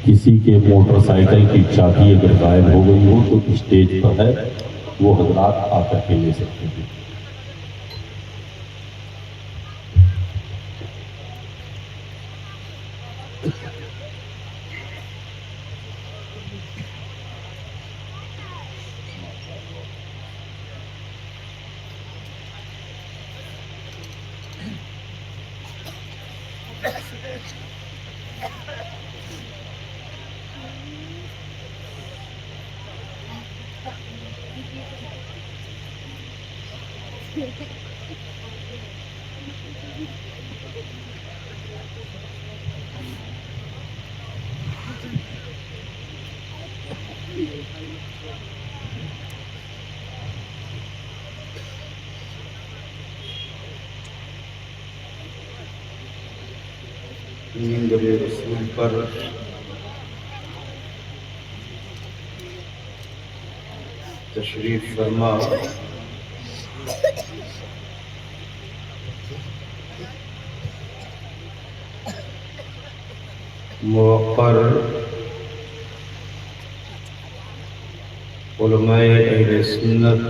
किसी के मोटरसाइकिल की चाबी अगर गायब हो गई हो तो स्टेज पर है, वो हजरात आकर के ले सकते हैं। नींदरे रसूल पर तशरीफ फरमा। मुवक्कर उलमाए अहले सुन्नत,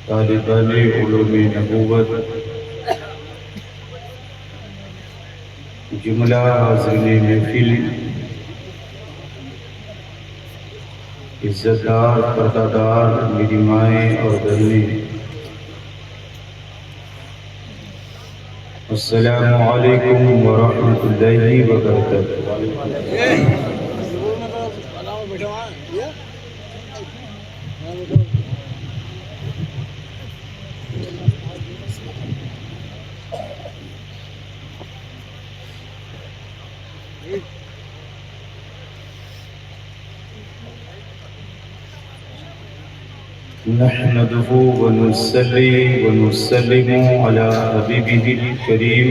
तालिबाने उलूमे नबूवत, जुमला हाज़िरीन महफिल, इज़्ज़तदार पर्दादार मेरी माएँ और बहनें, अस्सलामु अलैकुम व रहमतुल्लाहि व बरकातुहू। नहमदुहु व नुसल्ली व नुसल्लिमु अला हबीबिहिल करीम,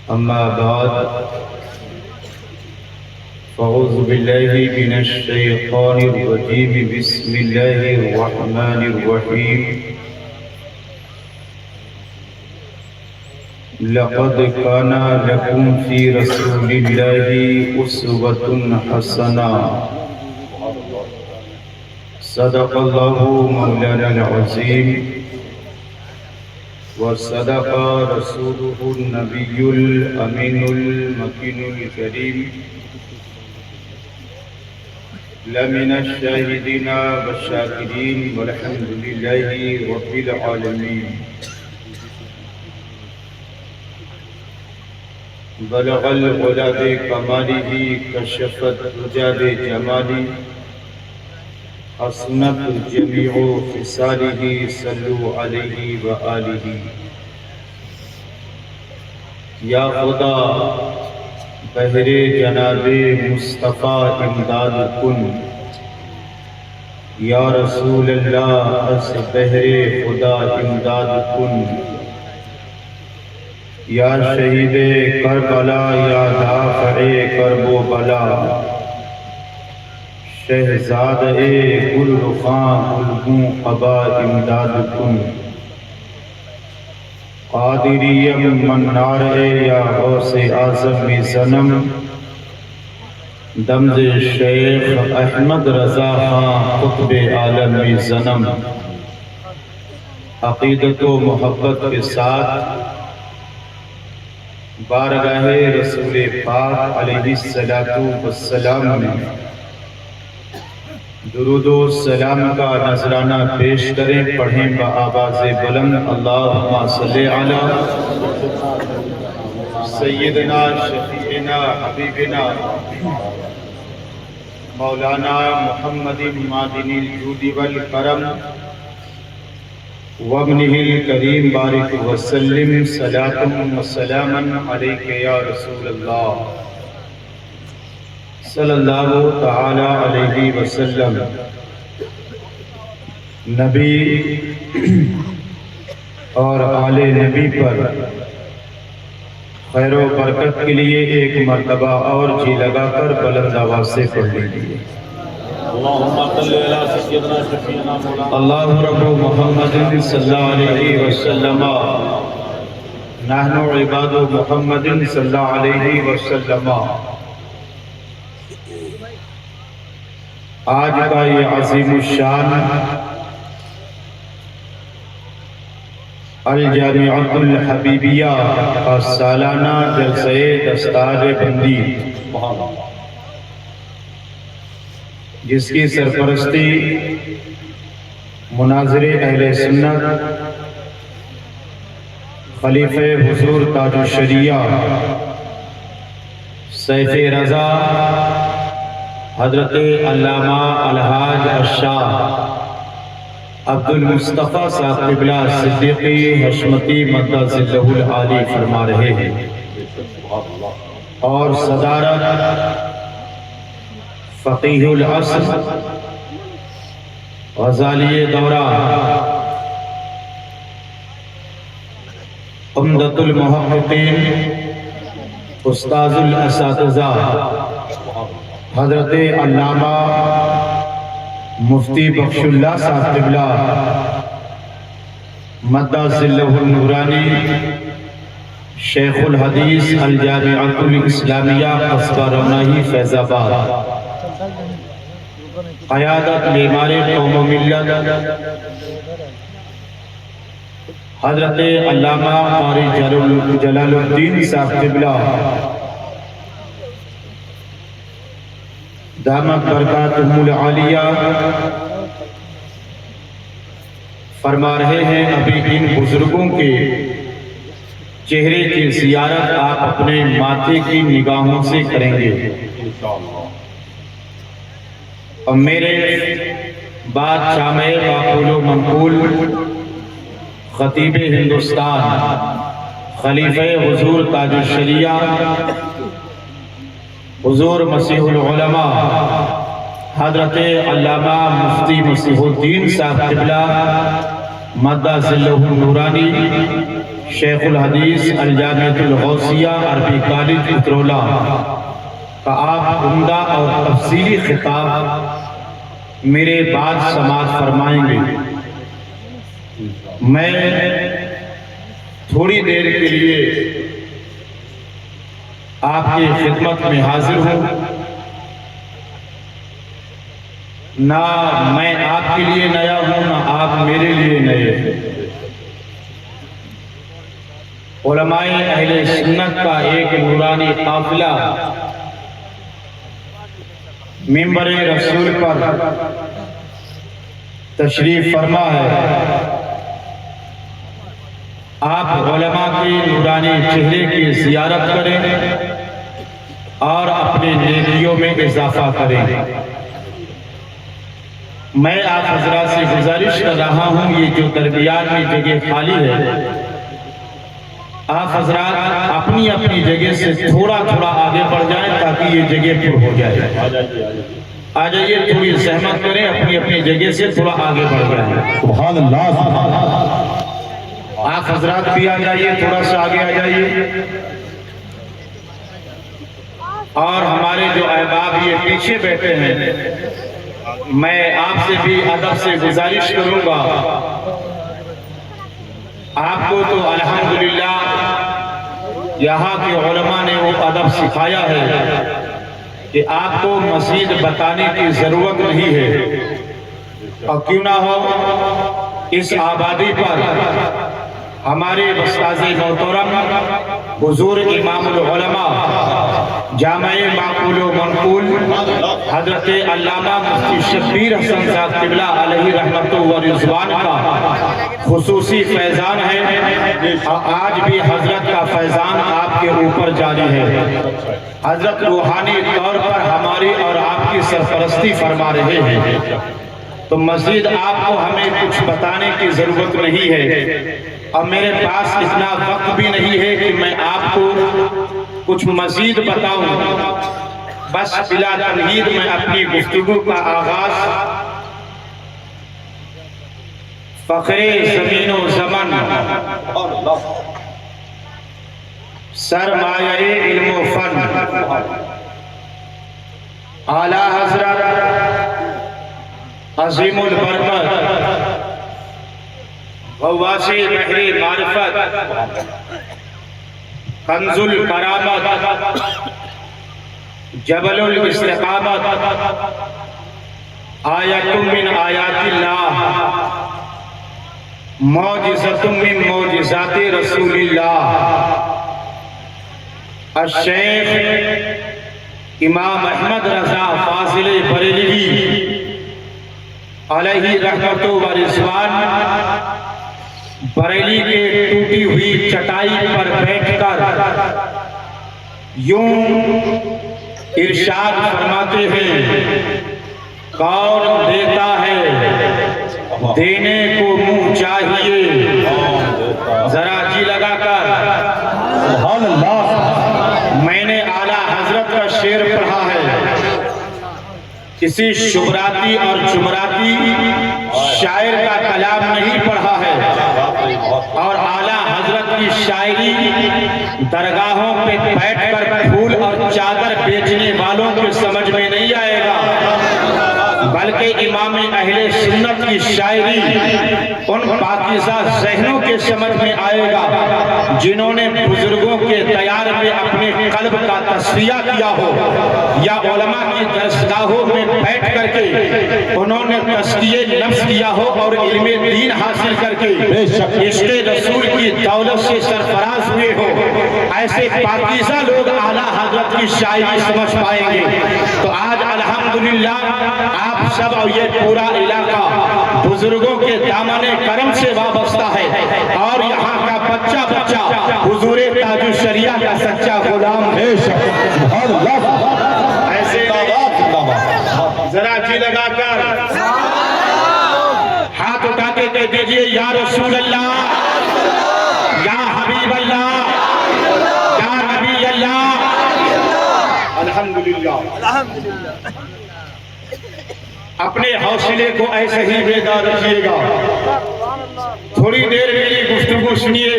अम्मा बाद, फ़अऊज़ु बिल्लाहि मिनश शैतानिर रजीम, बिस्मिल्लाहिर रहमानिर रहीम। लक़द काना लकुम फ़ी रसूलिल्लाहि उस्वतुन हसना। सदक़ल्लाहु मौलाना अज़ीम व सदक़ रसूलुहुन नबियुल अमीनुल मकीनुल करीम। लमिनश शाहिदीना व शाकिरीन वल्हम्दुलिल्लाहि रब्बिल आलमीन। बलगल उला बे कमालिही कशफत दुजा बे जमाली, हसनत जमीउ फिसालिही सल्लु अलैहि व आलिही। या खुदा बहरे जनाबे मुस्तफ़ा इमदाद कुन, या रसूल अल्लाह अस बहरे खुदा इमदाद कुन। या शहीदे करबला या दाफ़े करबो बला, शहज़ादे गुलरुखां गुलगूं क़बा इमदाद कुन। क़ादिरियम मन्नार या गौसे आज़म ज़नम, दमज़े शेख अहमद रज़ा खां क़ुत्बे आलम ज़नम। अक़ीदत व मोहब्बत के साथ बारगाहे रसूल पाक अलैहिस्सलातु वस्सलाम में दुरूदो सलाम का नजराना पेश करें। पढ़ें बआवाज़े बुलंद, अल्लाहुम्मा सल्ली अला सय्यिदना शफीइना हबीबिना मौलाना मुहम्मदिन मादिनिल जूदी वल करम वब्निहिल करीम बारिक वसल्लिम सलातुम व सलामन अलैका या रसूलल्लाह सल्लल्लाहु तआला अलैहि वसल्लम। नबी और आले नबी पर खैर व बरकत के लिए एक मर्तबा और जी लगाकर बुलंद आवाज़ से पढ़ लीजिए। अल्लाहु रब्बु मुहम्मद मुहम्मदिन सल्लल्लाहु अलैहि वसल्लम नहनु इबादु मुहम्मदिन सल्लल्लाहु अलैहि वसल्लम। आज का ये अज़ीमुश्शान अल जामिअतुल हबीबिया का सालाना जलसे दस्तार बंदी, जिसकी सरपरस्ती मुनाज़िरे अहले सुन्नत खलीफे हुजूर ताजुश शरिया सैफ़े रज़ा हज़रत अल्लामा अलहाज अशाह अब्दुल मुस्तफ़ा साहब क़िबला सिद्दीक़ी हशमती मद्दज़िल्लहुल आली फरमा रहे हैं। और सदारत फ़क़ीहुल अस्र ग़ज़ाली दौरा उम्दतुल मुहक़्क़िक़ीन उस्ताज़ुल असातिज़ा हज़रत अल्लामा मुफ्ती बख्शुल्लाह साहब क़िबला मद्दज़िल्लहुल नूरानी शेखुल हदीस अल जामिअतुल इस्लामिया क़स्बा रौनाही फैज़ाबाद क़यादत मेमारे कौम व मिल्लत हज़रत अल्लामा क़ारी जलालुद्दीन साहब क़िबला दामत बरकातुहुल आलिया फरमा रहे हैं, अभी इन बुजुर्गों के चेहरे की ज़ियारत आप अपने माथे की निगाहों से करेंगे। और मेरे बाद शामे माक़ूल मंक़ूल ख़तीब हिंदुस्तान खलीफे हुजूर ताजुश शरिया हुजूर मसीहुल उलमा हज़रत अल्लामा मुफ्ती मसीहुद्दीन साहब क़िबला मद्दज़िल्लहुल नूरानी शेखुल हदीस अल जामिअतुल गौसिया अरबी कॉलेज उतरौला का आप उम्दा और तफसीली खिताब मेरे बाद समाअत फरमाएंगे। मैं थोड़ी देर के लिए आपकी खिदमत में हाजिर हूँ। ना मैं आपके लिए नया हूँ, ना आप मेरे लिए नए। उलमाए अहले सुन्नत का एक नूरानी काफिला मिंबर रसूल पर तशरीफ फरमा है। आप उलमा के नूरानी चेहरे की ज़ियारत करें और अपने नेकियों में इजाफा करें। मैं आप हज़रात से गुजारिश कर रहा हूँ, ये जो दरमियान में जगह खाली है, आप हज़रात अपनी अपनी जगह से थोड़ा थोड़ा आगे बढ़ जाएं ताकि ये जगह पुर हो जाए। आ जाइए, थोड़ी सहमत करें, अपनी अपनी जगह से थोड़ा आगे बढ़ जाए। सुभान अल्लाह। आप हजरात भी आ जाइए, थोड़ा सा आगे आ जाइए। और हमारे जो अहबाब ये पीछे बैठे हैं, मैं आपसे भी अदब से गुजारिश करूंगा। आपको तो अल्हम्दुलिल्लाह यहाँ के उलमा ने वो अदब सिखाया है कि आपको मज़ीद बताने की ज़रूरत नहीं है। और क्यों ना हो, इस आबादी पर हमारे उस्ताज़ मोहतरम हुजूर इमामुल उलमा जामे माक़ूल मंक़ूल हज़रत अल्लामा मुफ्ती शब्बीर हसन साहब क़िबला अलैहि रहमतु व रिज़वान का खुसूसी फैज़ान है। और आज भी हज़रत का फैज़ान आपके ऊपर जारी है। हज़रत रूहानी तौर पर हमारी और आपकी सरपरस्ती फरमा रहे हैं, तो मज़ीद आपको हमें कुछ बताने की ज़रूरत नहीं है। और मेरे पास इतना वक्त भी नहीं है कि मैं आपको कुछ मज़ीद बताऊं। बस बिला तमहीद मैं अपनी गुफ्तगू का आगाज फ़ख्रे ज़मीन व ज़मन सरमाए इल्म व फ़न आला हज़रत अज़ीमुल बरकत गवासे बहरे मारिफत, कंजुल करामत, जबलुल इस्तिकामत, आयतुम मिन आयातिल्लाह, मौजिज़तुम मिन मौजिज़ाति रसूलिल्लाह। अश-शेख इमाम अहमद रज़ा फाज़िले बरेलवी अलैहि रहमतु व रिज़वान बरेली के टूटी हुई चटाई पर बैठकर यूं इरशाद फरमाते हैं, कौन देता है देने को मुंह चाहिए। जरा जी लगाकर मैंने आला हजरत का शेर पढ़ा है, किसी शुभराती और जुमराती शायर का कलाम नहीं पढ़ा है। और आला हजरत की शायरी दरगाहों पे बैठकर फूल और चादर बेचने वालों के समझ में नहीं आएगा, बल्कि इमाम अहले सुन्नत की शायरी उन पाकीज़ा ज़हनों के समझ में आएगा जिन्होंने बुजुर्गों के तैयार में अपने कल्ब का तस्फिया किया हो, या उलमा की दरसगाहों में बैठ करके उन्होंने तस्किये नफ्स किया हो और इल्मे दीन हासिल करके इश्क़े रसूल की दौलत से सरफराज हुए हो। ऐसे पाकीज़ा लोग आला हज़रत की शायरी समझ पाएंगे। तो आज अल्हम्दुलिल्लाह आप सब और ये पूरा इलाका बुजुर्गों के दामने करम से वाबस्ता है, और यहाँ का बच्चा बच्चा हुजूरे ताजुश शरिया का सच्चा गुलाम है। ऐसे जरा जी लगाकर हाथ उठा के कह दीजिए, या रसूल अल्लाह, या हबीब अल्लाह, या नबी अल्लाह। अल्हम्दुलिल्लाह। अपने हौसले को ऐसे ही बेदार रखिएगा। थोड़ी देर मेरी गुफ्तगू सुनिए।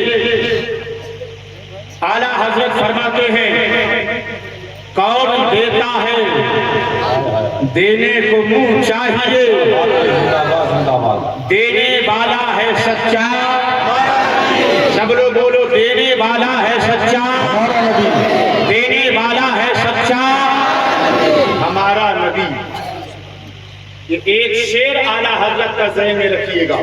आला हजरत फरमाते हैं, कौन देता है देने को मुंह चाहिए। देने वाला है सच्चा, सब लोग बोलो, देने वाला है सच्चा, देने वाला है सच्चा हमारा नबी। ये एक शेर आला हजरत का ज़हन में रखिएगा।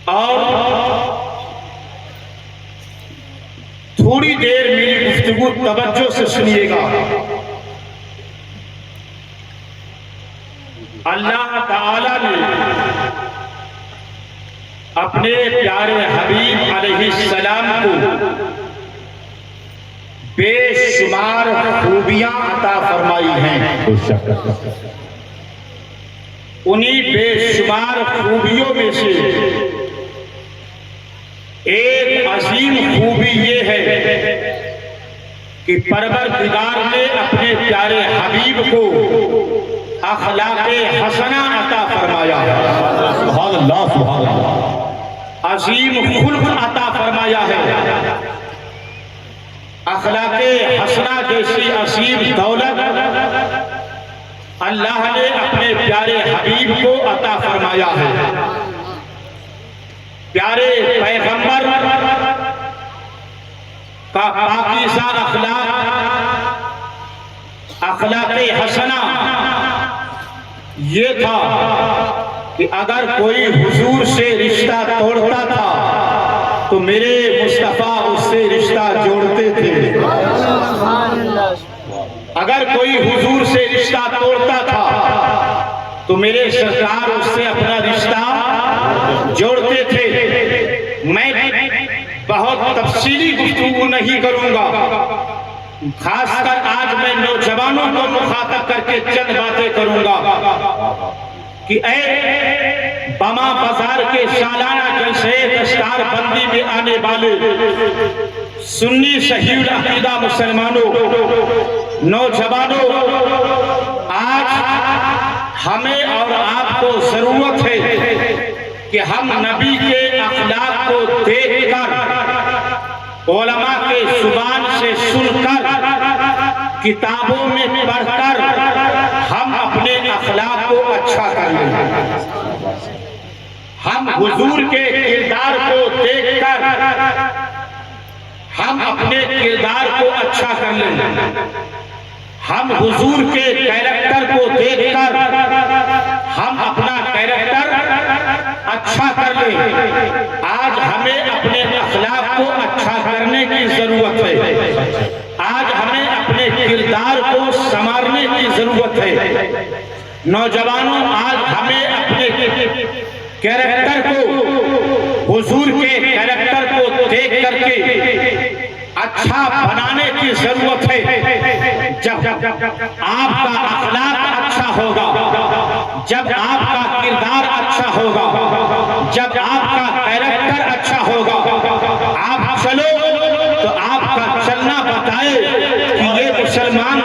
और थोड़ी देर मेरी गुफ्तगू तवज्जो से सुनिएगा। अल्लाह ताला ने अपने प्यारे हबीब अलैहिस्सलाम को बेशुमार खूबियां अता फरमाई हैं। उन्हीं बेशुमार खूबियों में से एक अजीम खूबी ये है कि परवरदिगार ने अपने प्यारे हबीब को अखलाक़े हसना अता फरमाया है। सुभान अल्लाह, सुभान अल्लाह। अजीम खुल्क अता फरमाया है। अखलाक़े हसना जैसी असीम दौलत अल्लाह ने अपने प्यारे हबीब को अता फरमाया है। प्यारे पैगंबर का पाकीज़ा अखलाक़े हसना ये था कि अगर कोई हुजूर से रिश्ता तोड़ता था तो मेरे मुस्तफा उससे रिश्ता जोड़ते थे। अगर कोई हुजूर से रिश्ता तोड़ता था तो मेरे सरकार उससे अपना रिश्ता जोड़ते थे। मैं बहुत तफसीली गुफ्तगू नहीं करूंगा, खासकर आज मैं नौजवानों को मुखातब करके चंद बातें करूंगा कि बमा बाजार के सालाना जलसे दस्तार बंदी में आने वाले सुन्नी सहीउल अकीदा मुसलमानों, नौजवानों, आज हमें और आपको जरूरत है कि हम नबी के अखलाक को देखकर, उलमा के जुबान से सुनकर, किताबों में पढ़कर हम हुजूर के किरदार को देखकर हम अपने किरदार को अच्छा कर लें, हम हुजूर के कैरेक्टर को देखकर हम अपना कैरेक्टर अच्छा कर लें। आज हमें अपने अखलाक को अच्छा करने की जरूरत है, आज हमें अपने किरदार को संवारने की जरूरत है। नौजवानों, आज हमें अपने कैरेक्टर को, हुजूर के कैरेक्टर को देख करके अच्छा बनाने की जरूरत है। जब आपका अखलाक अच्छा होगा, जब आपका किरदार अच्छा होगा, जब आपका कैरेक्टर अच्छा होगा, आप चलो तो आपका चलना बताए कि ये मुसलमान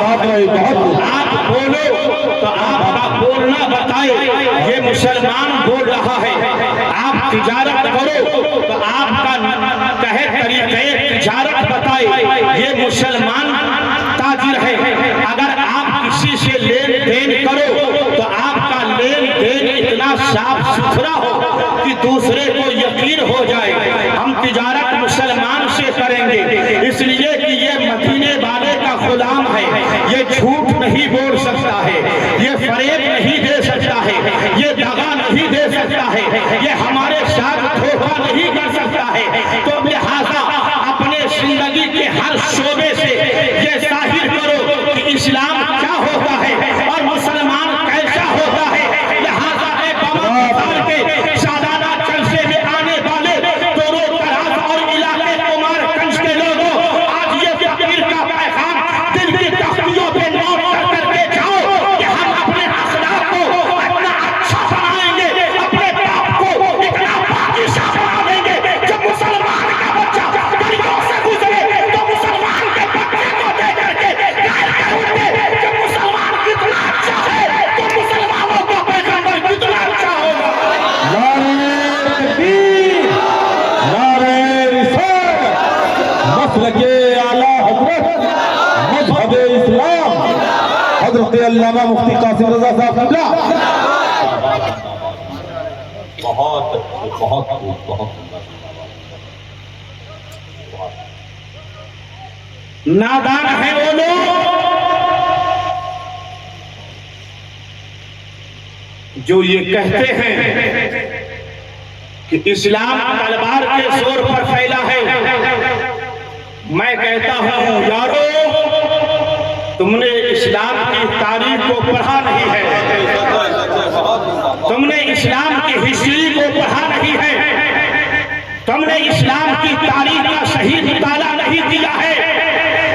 आप बोलो तो आपका बोलना बताए ये मुसलमान बोल रहा है। आप तिजारत करो तो आपका कहे तरीके तिजारत बताए ये मुसलमान ताजिर है। अगर आप किसी से लेन देन करो तो आपका लेन देन इतना साफ सुथरा हो कि दूसरे को यकीन हो जाए हम तिजारत मुसलमान से करेंगे, इसलिए कि ये मदीने वाले का गुलाम है, ये झूठ नहीं बोल सकता है, ये फरेब नहीं दे सकता है, ये दगा नहीं दे सकता है, ये हमारे साथ धोखा नहीं कर सकता है। तो लिहाजा अपने जिंदगी के हर शोबे से ये जाहिर करो कि इस्लाम क्या होता है और मुसलमान कैसा होता है। लिहाजा के शादाना जलसे में आने वाले दोनों तरफ और इलाके कुमारगंज के लोगों, आज ये फकीर का पैगाम दिल की तख्तियों पे नोट करके जाओ कि हम अपने अखलाक को अपना अच्छा बनाएंगे, अपने बाप को इतना पाकीज़ा बना देंगे। जब मुसलमान का बच्चा गलियों से गुजरे तो मुसलमान के बच्चे को दे करके गाय करोगे। जब मुसलमान कितना अच्छा है तो मुसलमानों का पैगंबर कितना अच्छा होगा। मसलके आला हजरत मजहबे इस्लाम हजरत अल्लामा मुफ्ती कासिम रजा साहब किबला। बहुत अच्छे, बहुत खूब, बहुत नादान है वो लोग जो ये कहते हैं कि इस्लाम तलवार के जोर पर फैला है। मैं कहता हूं यारो, तुमने इस्लाम की तारीख को पढ़ा नहीं है, तुमने इस्लाम की हिस्ट्री को पढ़ा नहीं है, तुमने इस्लाम की तारीख का सही मुताला नहीं किया है।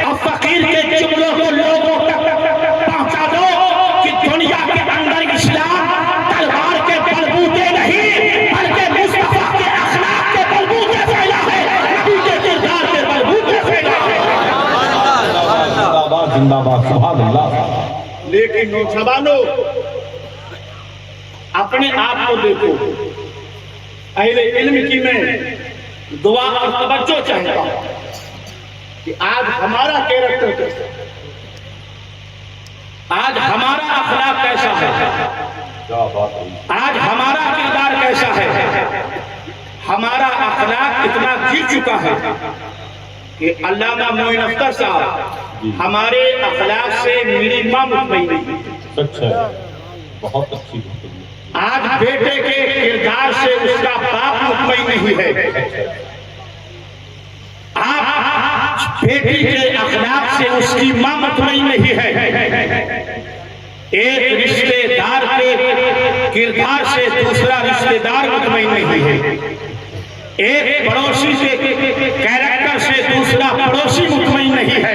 अब फकीर के जुमलों को लोगों तक पहुंचा दो कि दुनिया के अंदर इस्लाम तलवार के बलबूते नहीं बल्कि मुस्तफा के अखलाक के बलबूते फैला है, नबी के किरदार के बलबूते फैला है। जिंदाबाद जिंदाबाद, सुभान अल्लाह। लेकिन नौजवानों, अपने आप को देखो। अहले इल्म की मैं दुआ और तवज्जो चाहता हूं कि आज हमारा कैरेक्टर कैसा है, आज हमारा अखलाक कैसा है, क्या बात है। आज हमारा किरदार कैसा है। हमारा अखलाक इतना गिर चुका है कि अल्लामा मोइन अख्तर साहब हमारे अखलाक से मिनिमम मुतमईन नहीं। सच है, बहुत अच्छी बात है। आज बेटे के किरदार से उसका बाप मुतमईन नहीं है, आज बेटी के अखलाक से उसकी मां मुतमईन नहीं है। एक रिश्तेदार के किरदार से दूसरा रिश्तेदार मुतमईन नहीं है, एक पड़ोसी के कैरेक्टर से दूसरा पड़ोसी मुतमईन नहीं है,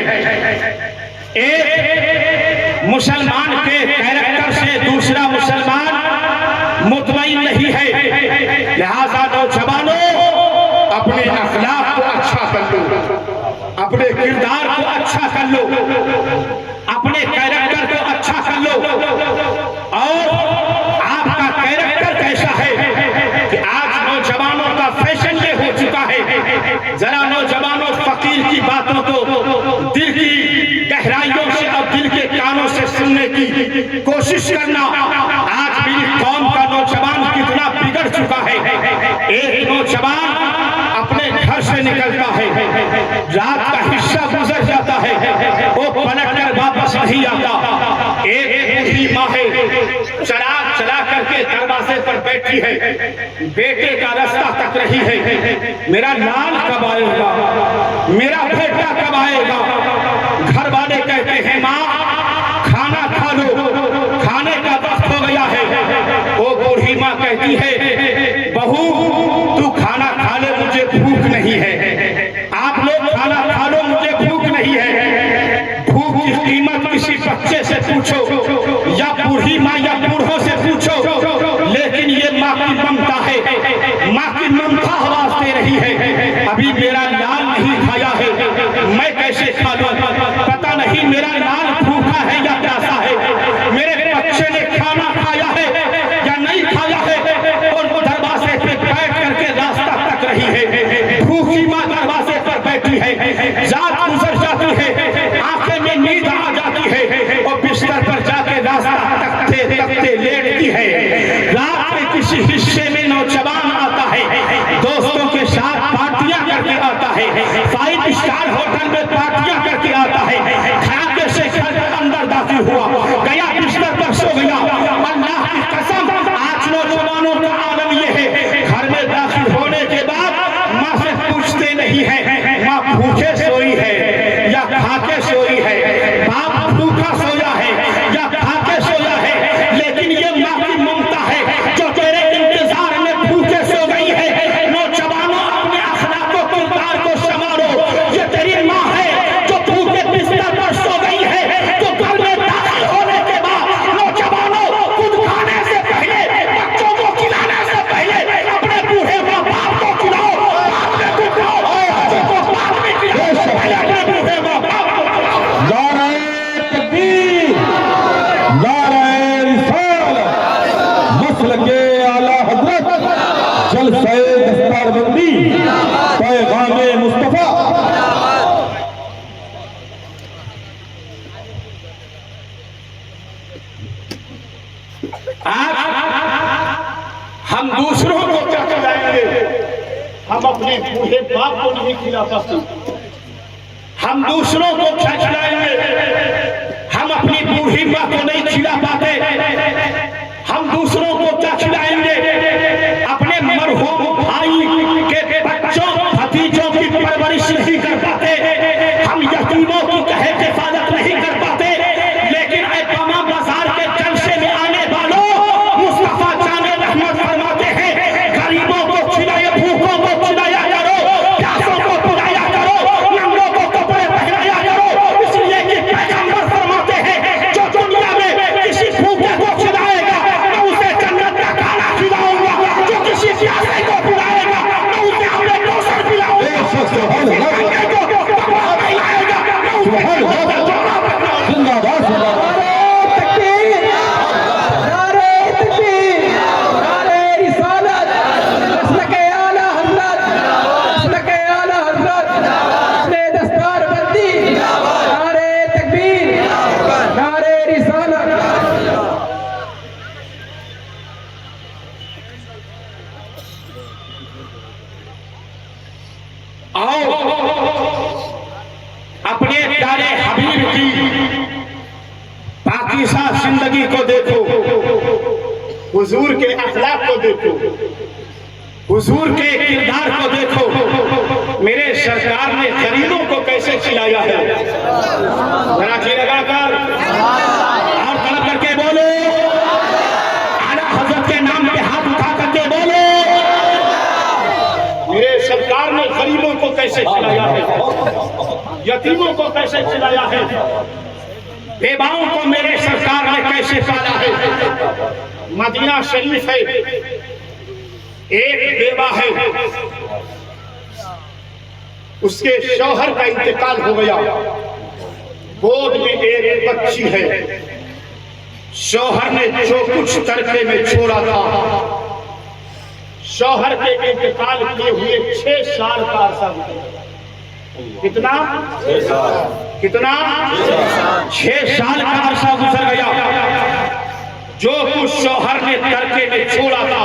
एक मुसलमान के कैरेक्टर से दूसरा मुसलमान मुतमईन नहीं है। लिहाजा नौजवानों, अपने अखलाक को अच्छा कर लो, अपने किरदार को अच्छा कर लो, अपने कैरेक्टर को अच्छा कर लो। और आपका कैरेक्टर कैसा है कि आज नौजवानों का फैशन ये हो चुका है। जरा नौजवानों, फकीर की बातों को दिल की गहराइयों से और दिल के कानों से सुनने की कोशिश करना। आज मेरी कौम का नौजवान कितना बिगड़ कर चुका है। एक नौजवान अपने घर से निकलता है, रात का हिस्सा गुजर जाता है, वो पलट कर वापस नहीं आता। एक बूढ़ी माँ है, चराग चला करके दरवाजे पर बैठी है, बेटे का रास्ता तक रही है, मेरा लाल कब आएगा, मेरा बेटा कब आएगा। घर वाले कहते हैं माँ खाना खा लो, खाने का वक्त हो गया है। वो बूढ़ी माँ कहती है बहू तू खाना खा ले, मुझे भूख नहीं है। आप लोग खाना खा लो, मुझे भूख नहीं है। भूख की कीमत किसी बच्चे से पूछो या बूढ़ी माँ या बूढ़ों से पूछो, लेकिन ये माँ की ममता है, माँ की ममता आवाज दे रही है। अभी मेरा लाल नहीं खाया है, मैं कैसे खा लूं, पता नहीं मेरा लाल भूखा है या प्यासा है, मेरे बच्चे ने खाना खाया है या नहीं खाया है। और वो दरवाजे पे बैठ करके रास्ता तक रही है, भूखी माँ दरवाजे पर बैठी है, रात गुजर जाती है, आंखें में नींद आ जाती है, और बिस्तर पर जाके रास्ता तकते तकते लेटती है। रात में किसी हिस्से में नौजवान आता है, दोस्तों के साथ पार्टियां करके आता है, 5 स्टार होटल में पार्टियां करके आता है, खाते से घर के अंदर दाखिल हुआ, गया बिस्तर पर सो गया। अल्लाह की कसम आज नौजवानों का आलम ये है, घर में दाखिल होने के बाद माँ से पूछते नहीं है माँ भूखे सोई है या खाके सोई है, बाप भूखा सोया है या खाके सोया है, लेकिन ये माँ की ममता है जो तेरे इंतजार में भूखे सो गई है। नौजवानों अपने अखलाको किरदार को संवारो, ये तेरी माँ है जो भूखे बिस्तर पर सो गई है, जो घर में दाखिल होने के बाद नौजवानों खुद खाने से पहले, बच्चों को खिलाने से पहले अपने बूढ़े माँ बाप को खिलाओ, बाद में खुद खाओ, बच्चों को बाद में खिलाओ, पहले अपने बूढ़े माँ बाप को खिलाओ। नारे तकबीर, नारे रिसालत, मसलके आला हजरत, जलसे दस्तारबंदी, पैगामे मुस्तफा। आज हम दूसरों को क्या खिलाएंगे, हम अपने बूढ़े बाप को नहीं खिला पाते। हम दूसरों को क्या खिलाएंगे, हम अपनी बूढ़ी माँ को नहीं खिला पाते। हम दूसरों को क्या खिलाएंगे, अपने मरहूम भाई के बच्चों भतीजों की परवरिश नहीं कर पाते। हम यतीमों की कहे हिफाजत नहीं कर पाते। लेकिन ऐकामा बाजार के जलसे में आने वालों मुस्तफा जाने रहमत फरमाते हैं, गरीबों को खिलाए, भूखों को खिलाया करो, प्यासों को पिलाया करो, नंगों को कपड़े पहनाया करो। इसलिए कि पैगंबर फरमाते हैं जो दुनिया में किसी भूखे को खिलाएगा मैं उसे जन्नत का खाना खिलाऊंगा, जो किसी प्यासे को पिलाएगा मैं उसे अपने कौशल पिलाऊंगा, सुभान अल्लाह, को कपड़ा पहनाएगा मैं उसे सुभान अल्लाह, जिंदाबाद जिंदाबाद। अपने प्यारे हबीब की पाकीज़ा जिंदगी को देखो, हुजूर के अखलाक को देखो, हुजूर के किरदार को देखो। मेरे सरकार ने गरीबों को कैसे खिलाया है, जरा जी लगाकर और तलब करके बोलो, आला हजरत के नाम पे हाथ उठा करके बोलो। मेरे सरकार ने गरीबों को कैसे खिलाया है, यतीमों को कैसे खिलाया है, बेवाओं को मेरे सरकार ने कैसे पाला है। मदीना शरीफ है, एक बेवा है, उसके शौहर का इंतकाल हो गया, गोद में एक बच्ची है। शौहर ने जो कुछ तरके में छोड़ा था, शौहर के इंतकाल किए हुए 6 साल का अरसा हुआ। कितना 6 साल का अरसा गुजर गया। जो कुछ शौहर ने तरके में छोड़ा था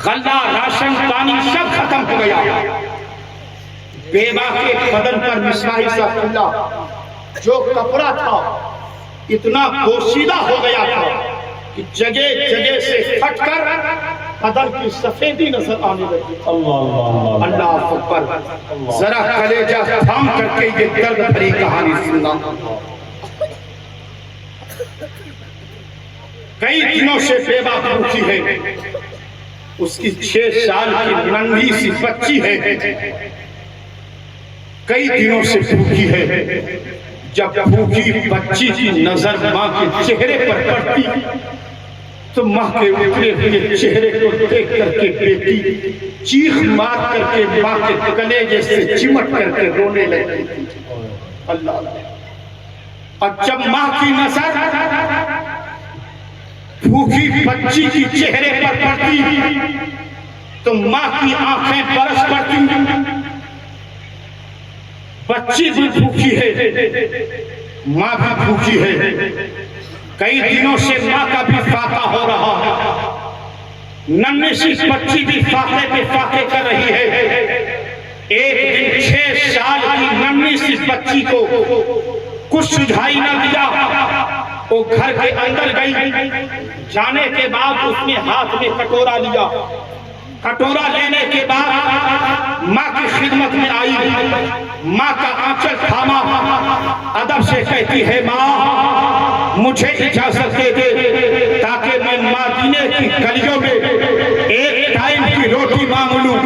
गल्ला, राशन पानी सब खत्म हो गया। बेवा के बदन पर मिसबाही साहब जो कपड़ा था इतना पोशीदा हो गया था कि जगह जगह से फटकर बदन की सफेदी नजर आने लगी। अल्लाह अकबर। जरा कलेजा थाम करके ये दर्द भरी कहानी सुनना। कई दिनों से बेवा भूखी है, उसकी 6 साल की नन्ही सी बच्ची है, कई दिनों से भूखी है। जब भूखी बच्ची की नजर माँ के चेहरे पर पड़ती तो माँ के उतरे हुए चेहरे को देख करके बेटी चीख मार करके माँ के कलेजे से चिमट करके रोने लगती। अल्लाह। और जब माँ की नजर भूखी बच्ची की चेहरे पर पड़ती तो माँ की आंखें बरस पड़ती। बच्ची भी भूखी है, माँ भी भूखी है। कई दिनों से माँ का भी फाका हो रहा है, नन्ही सी बच्ची भी फाके पे फाके कर रही है। एक दिन 6 साल की नन्ही सी बच्ची को कुछ सुझाई न दिया, वो घर के अंदर गई। जाने के बाद उसने हाथ में कटोरा लिया। कटोरा लेने के बाद माँ की खिदमत में आई, माँ का आंचल थामा, अदब से कहती है, माँ मुझे इजाजत दे दे ताकि मैं मदीने की गलियों में एक टाइम की रोटी मांग लूं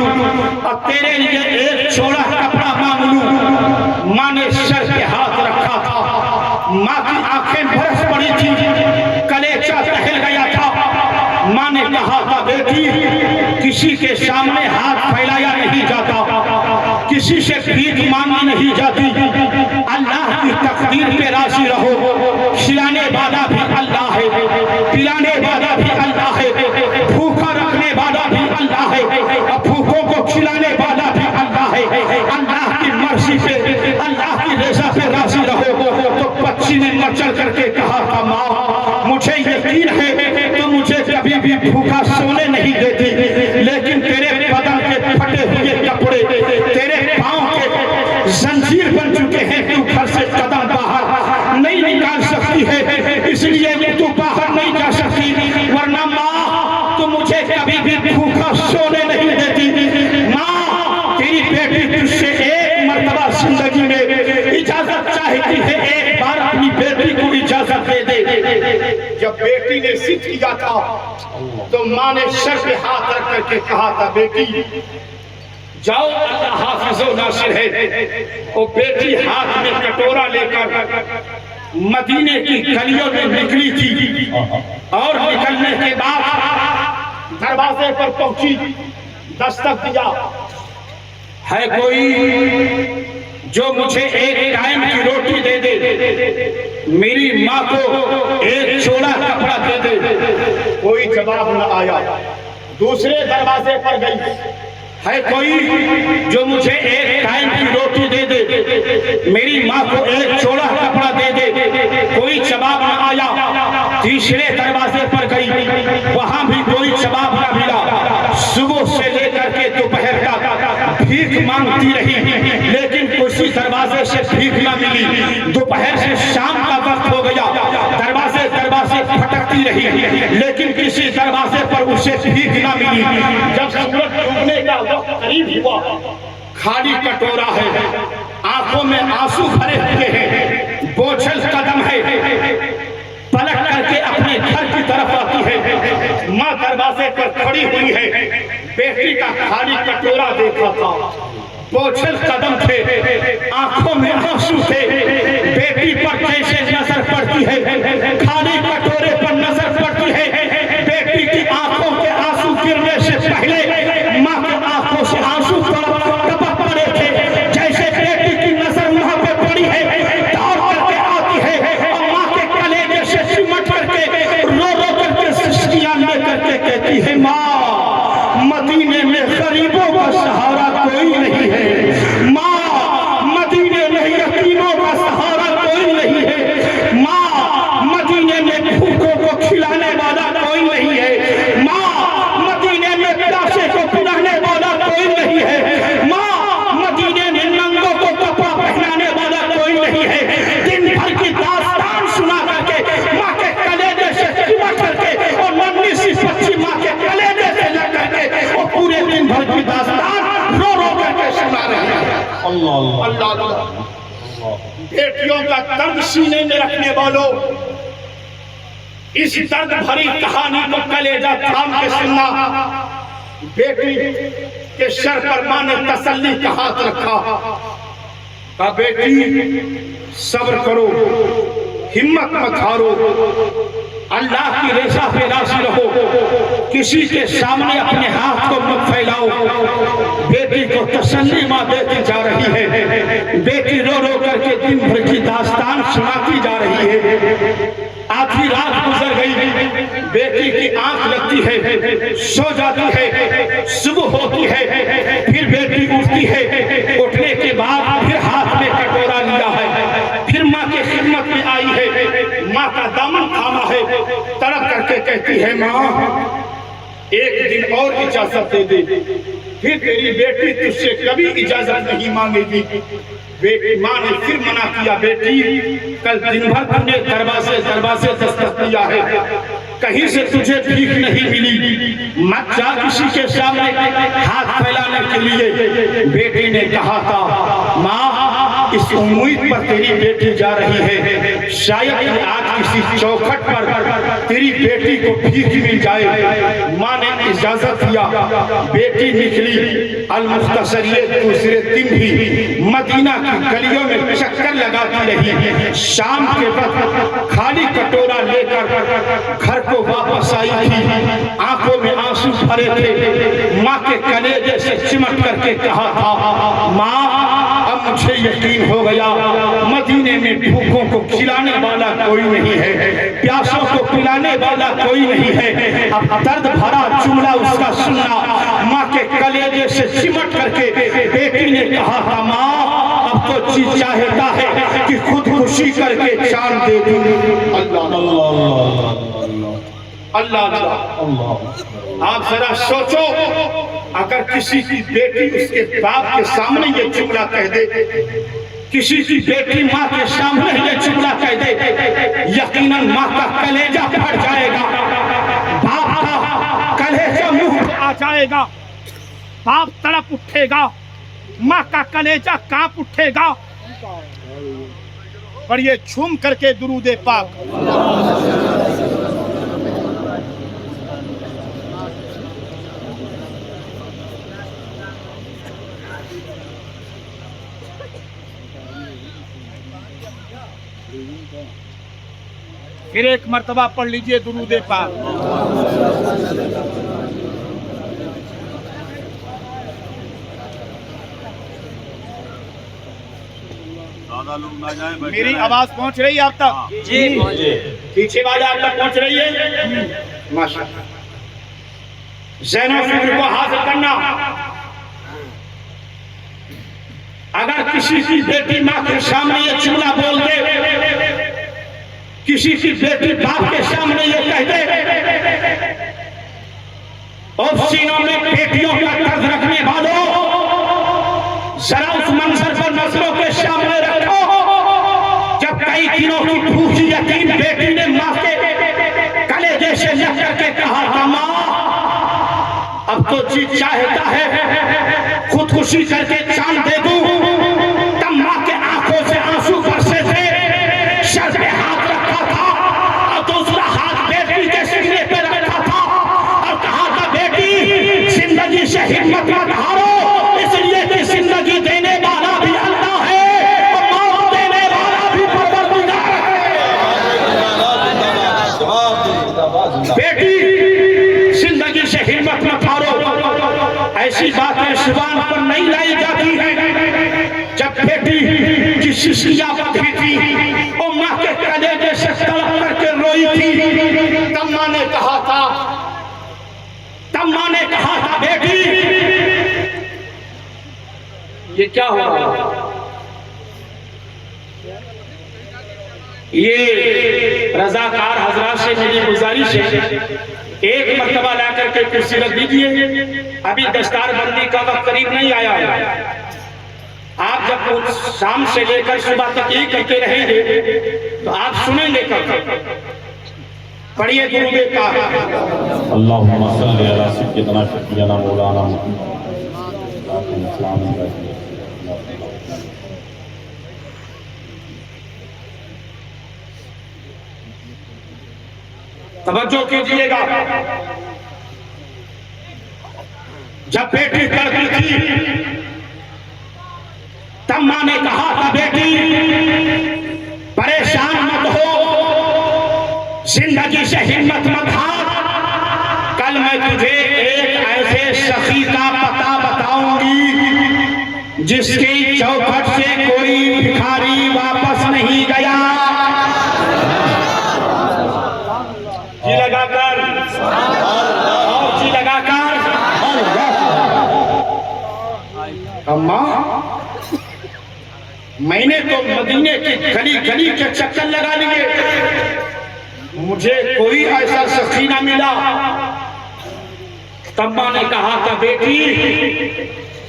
और तेरे लिए एक छोड़ा कपड़ा मांग लूं। माँ ने सर पे हाथ रखा था, माँ की आंखें बरस पड़ी थी, कलेजा टहल गया था। माँ ने कहा था, बेटी किसी के सामने हाथ फैलाया नहीं जाता, किसी से भीख मांगी नहीं जाती। अल्लाह की तकदीर पे राजी रहो। खिलाने वाला भी अल्लाह है, पिलाने वाला भी अल्लाह है, भूखा रखने वाला भी अल्लाह है और भूखों को खिलाने वाला भी अल्लाह है। अल्लाह की मर्जी पे, अल्लाह की रज़ा पे राजी रहो। तो बच्ची ने मचल करके कहा था, माँ मुझे यकीन है तो मुझे कभी भी भूखा सोने नहीं देती, लेकिन तेरे बदन के फटे हुए कपड़े, तेरे पांव के जंजीर बन चुके हैं, तू घर से कदम बाहर नहीं निकाल सकती है, इसलिए तू बाहर नहीं जा सकती, वरना माँ तू मुझे कभी भी भूखा सोने नहीं देती। माँ तेरी बेटी तुझसे एक मर्तबा जिंदगी में इजाजत चाहती है, एक बार अपनी बेटी को इजाजत दे दे। जब बेटी ने जिद किया था तो माँ ने सर पे हाथ रख करके कहा था, बेटी जाओ, अल्लाह हाफिज़ो नासिर है। वो बेटी हाथ में कटोरा लेकर मदीने की गलियों में निकली थी और निकलने के बाद दरवाजे पर पहुंची, दस्तक दिया, है कोई जो मुझे एक टाइम की रोटी दे दे, मेरी माँ को एक छोड़ा कपड़ा दे दे। कोई जवाब न आया। दूसरे दरवाजे पर गई, है कोई जो मुझे एक टाइम की रोटी दे दे, मेरी माँ को एक छोड़ा कपड़ा दे दे। कोई जवाब न आया। तीसरे दरवाजे पर गई, वहां भी कोई जवाब न मिला। सुबह से लेकर के दोपहर तक भीख मांगती रही, लेकिन किसी दरवाजे से भीख न मिली। दोपहर से शाम का वक्त हो गया, दरवाजे भटकती रही, लेकिन किसी दरवाजे पर उसे भीख न मिली। जब सूरज डूबने का वक्त करीब हुआ, खाली कटोरा है, आंखों में आंसू भरे हुए हैं, बोझल कदम है, पलट करके अपने घर की तरफ आती है। माँ दरवाजे पर खड़ी हुई है, बेटी का खाली कटोरा देखा था, बोझल कदम थे, आंखों में आंसू थे। बेटी पर कैसे नजर पड़ती है, खाली कटोरे पर नजर पड़ती है। बेटी की आंखों के आंसू गिरने से पहले माँ की आंखों से आंसू टपक पड़े थे। जैसे बेटी की नजर वहां पे पड़ी है, दौड़ करके आती है और माँ के कलेजे से सिमट करके रो रो करके सिसकियां ले करके कहती है, माँ मदीने में गरीबों का सहारा कोई नहीं है, माँ मदीने में यतीमों का सहारा कोई नहीं है, माँ मदीने में भूखों को खिलाने वाला कोई नहीं है, माँ मदीने में प्यासे बेटियों का दर्द सीने में रखने वालों, इस दर्द भरी कहानी को कलेजा थाम के सुनना। बेटी के सर पर मां ने तसल्ली का हाथ रखा, कहा बेटी सब्र करो, हिम्मत मत हारो, अल्लाह की रज़ा पे राज़ी रहो, किसी के सामने अपने हाथ को मत फैलाओ। बेटी को तसल्ली मां देती जा रही है। बेटी रो रो करके दिन भर की दास्तान सुनाती जा रही है। आधी रात गुजर गई, बेटी की आंख लगती है, सो जाती है, सुबह होती है, फिर बेटी उठती है, उठने के बाद फिर हाथ में कटोरा लिया है, फिर माँ की खिदमत में आई है, माँ का दामन थामा है, तड़प करके कहती है माँ एक दिन और इजाजत दे दे, फिर तेरी बेटी तुझसे कभी इजाजत नहीं मांगेगी। बेटी माँ ने फिर मना किया, बेटी कल दिन भर तुमने दरवाजे दरवाजे दस्तक दिया है, कहीं से तुझे भीख नहीं मिली, मत जा किसी के सामने हाथ फैलाने के लिए। बेटी ने कहा था माँ इस उम्मीद पर तेरी बेटी जा रही है, शायद आज किसी चौखट पर तेरी बेटी को भीख मिल जाए। माँ ने इजाजत दिया, बेटी निकली। अल-मुख्तसर ये दूसरे दिन भी मदीना की गलियों में चक्कर लगाती रही। शाम के वक्त खाली कटोरा लेकर घर को वापस आई थी, आंखों में आंसू भरे थे। माँ के कलेजे से चिमट करके कहा था माँ अब मुझे यकीन हो गया, मदीने में भूखों को खिलाने वाला कोई नहीं है, प्यासों को पिलाने वाला कोई नहीं है। अब दर्द भरा जुमला उसका सुनना। माँ के कलेजे से चिमट करके बेटी ने कहा था माँ अब तो जी चाहता है कि खुदकुशी करके जान दे दूं। अल्लाह अल्लाह। आप जरा सोचो, अगर किसी की बेटी उसके बाप के सामने ये जुमला कह दे, किसी की बेटी माँ के सामने ये जुमला कह दे, यकीनन माँ का कलेजा फट जाएगा, बाप का कलेजा मुंह पे आ जाएगा, बाप तड़प उठेगा, माँ का कलेजा कांप उठेगा। पर ये झूम करके दुरूद पाक फिर एक मर्तबा पढ़ लीजिए दुरूद पाक। मेरी आवाज पहुंच रही है आप तक? जी पीछे वाले आप तक पहुंच रही है? माशाअल्लाह। ज़हन फिक्र को हासिल करना। अगर किसी की बेटी माँ के सामने ये जुमला बोल दे, किसी की बेटी बाप के सामने ये कह दे, और सीनों में बेटियों का दर्द रखने वालों, जरा उस मंजर पर नजरों के सामने रखो जब कई दिनों की भूखी यतीम बेटी ने माँ के कलेजे से लग करके कहा था माँ अब तो जी चाहता है खुदकुशी करके जान दे दूं। तब माँ के आंखों से आंसू बरसे थे, सर पे हाथ रखा था और दूसरा हाथ बेटी के सीने पे रखा था और कहा था बेटी जिंदगी से हिम्मत मत हारो, इसलिए कि जिंदगी देने वाला भी अल्लाह है और मौत देने वाला भी परवरदिगार है। बेटी जिंदगी से हिम्मत मत हारो। ऐसी बातें जुबान पर नहीं लाई जाती है। जब बेटी की शिशियां बंधी थी, वो माँ के कलेजे से तड़प करके रोई थी, तब माँ ने कहा था बेटी ये क्या हो रहा है? ये रजाकार हजरात से मेरी गुजारिश है, एक मर्तबा ला करके कुर्सी रख दीजिए। अभी दस्तार बंदी का वक्त करीब नहीं आया है। आप जब शाम से लेकर सुबह तक यही करते रहेंगे तो आप सुनेंगे कब। पढ़िए दुरूद पाक। अल्लाहुम्मा सल्ली अला सय्यिदना शफीअना मौलाना मुहम्मद। तवज्जो कीजिएगा। जब बेटी तड़पी थी तब माँ ने कहा था, बेटी परेशान मत हो, जिंदगी से हिम्मत मत हार, कल मैं तुझे एक ऐसे सखी का पता बताऊंगी जिसकी चौखट से कोई भिखारी वापस नहीं गया। जी लगाकर और जी लगाकर। अम्मा, मैंने तो मदीने की गली गली के चक्कर लगा लिए, मुझे कोई ऐसा सखी ना मिला। तब माँ ने कहा था, बेटी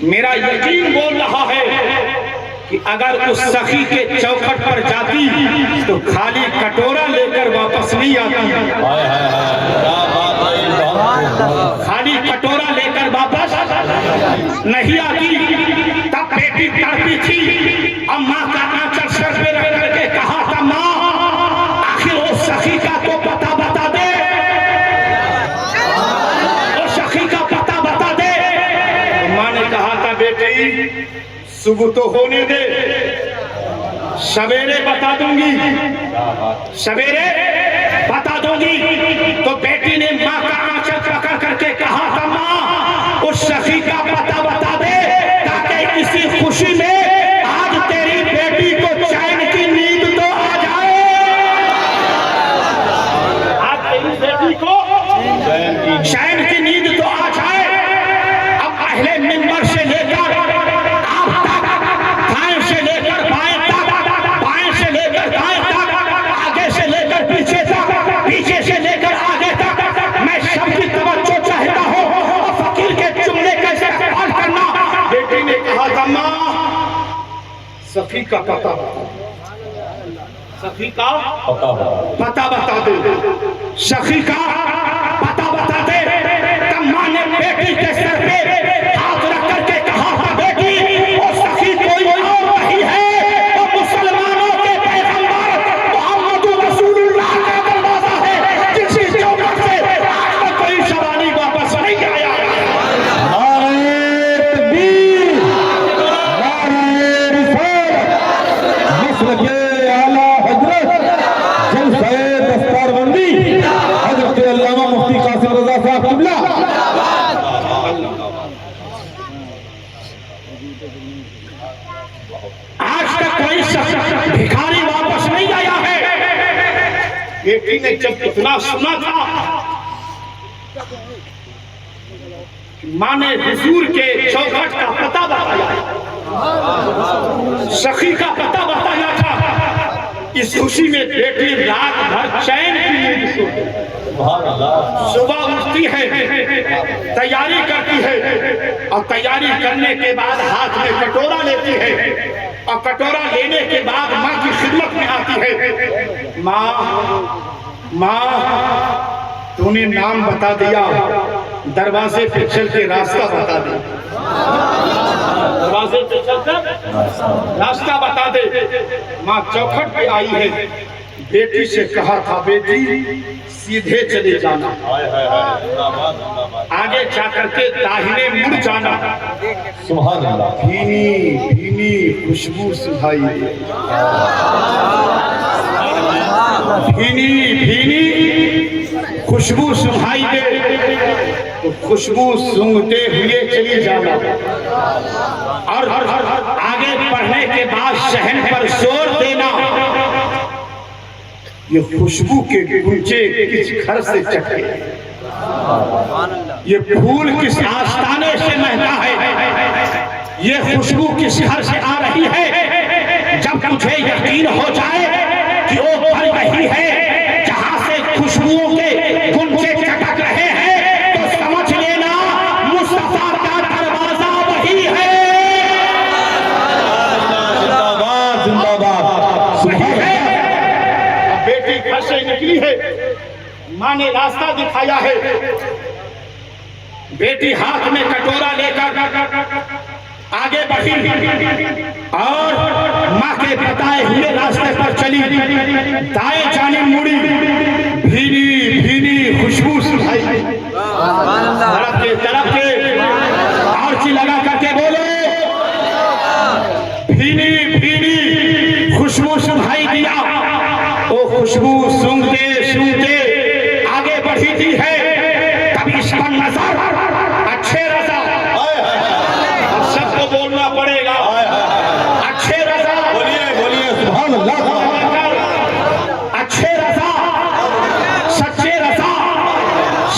मेरा यकीन बोल रहा है कि अगर उस सखी के चौखट पर जाती तो खाली कटोरा लेकर वापस नहीं आती, खाली कटोरा लेकर वापस नहीं आती। तब बेटी तड़पी थी, अब माँ का आंचल सर पे रख करके कहा था, माँ आखिर वो सखी का तो पता बता दे, वो सखी का पता बता दे। तो माँ ने कहा था, बेटी सुबह तो होने दे, सवेरे बता दूंगी, सवेरे बता दूंगी। तो बेटी ने माँ का आंचल पकड़ करके कहा था, माँ उस सखी का पता बता दे, ताकि इसी खुशी में आज तेरी बेटी को चैन की नींद तो आ जाए, आज तेरी बेटी को चैन की नींद तो आ जाए। अब पहले मिंबर से लेकर आप तक, दाएं से लेकर बाएं तक, बाएं से लेकर दाएं तक, आगे से लेकर पीछे तक, पीछे से लेकर आगे तक, मैं सबकी तवज्जो चाहता हूँ और फकीर के जुमले का इस्तेमाल करना। बेटी ने कहा था, माँ सखी का पता बता, सखी का पता बता दे, सखी का पता बता दे। तब माँ ने बेटी के सर पे हाथ रख करके कहा था, बेटी वो सखी कोई और नहीं है, वो मुसलमानों के पैगंबर मोहम्मद रसूलुल्लाह का दरवाजा है, जिसकी चौखट से आज तक कोई सवारी वापस नहीं आया। नारे तकबीर, नारे रिसालत, मसलके आला हजरत जलसाए दस्तारबंदी हजरत अल्लामा मुफ्ती कासिम रजा साहब क़िबला। आज तक कोई शख्स भिखारी वापस नहीं आया है। बेटी ने जब इतना सुना था, माँ ने हुजूर के चौखट का पता बताया, सखी का पता बताया था। इस खुशी में बेटी रात भर चैन की नींद सोती, सुबह उठती है, तैयारी करती है और तैयारी करने के बाद हाथ में कटोरा लेती है और कटोरा लेने के बाद माँ की खिदमत में आती है। माँ, माँ तूने नाम बता दिया, दरवाजे पे चल के रास्ता बता दे, दरवाजे पे चल कर रास्ता बता दे। माँ चौखट पे आई है, बेटी से कहा था, बेटी सीधे चले जाना, आगे जाकर के दाहिने मुड़ जाना, सुभान अल्लाह। भीनी भीनी खुशबू सुहाई दे, भीनी भीनी खुशबू सुहाई दे। तो खुशबू सूंघते हुए चली जाना और आगे बढ़ने के बाद शहन पर जोर देना, ये खुशबू के गुंजे किस घर से चढ़े, ये फूल किस आस्ताने से महका है, ये खुशबू किस घर से आ रही है। जब तुझे यकीन हो जाए कि वो भर रही है जहां से खुशबुओं के गुंजे चटक रहे हैं, तो समझ लेना मुस्तफा का दरवाजा वही है, जिंदाबाद जिंदाबाद। वही है। बेटी घर से निकली है, माँ ने रास्ता दिखाया है, बेटी हाथ में कटोरा लेकर आगे बढ़ी और माँ के बताए हुए रास्ते पर चली, दाएं जाने मुड़ी, भीनी भीनी खुशबू सुनाई। तरफ के आरची लगा करके बोले, भीनी भीनी खुशबू सुनाई दिया। वो खुशबू सूंघते सूंघते आगे बढ़ी थी है। कभी इस पर नजर अच्छे रजा, अब सबको बोलना पड़ेगा, अच्छे रजा, बोलिए सुभान अल्लाह, अच्छे रजा, सच्चे रजा,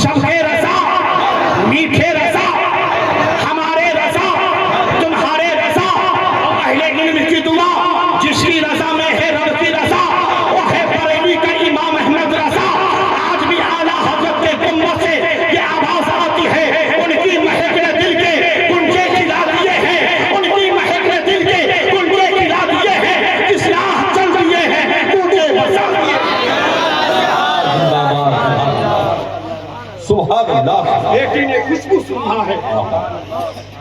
सबके रजा, मीठे रजा, हमारे रजा, तुम्हारे रजा, अहले इल्म की दुआ, जिसकी रजा में है रब की रजा, वो है बरेली का इमाम अहमद रजा। आज भी आला हजरत के गुम्बद से ये आवाज आती है, उनकी महक ने दिल के गुंजे खिला दिए हैं, उनकी महक ने दिल के गुंजे खिला दिए हैं, इस राह चल दिए हैं, कूदे बसा दिए। सुभान अल्लाह। बेटी ने खुशबू सुना है,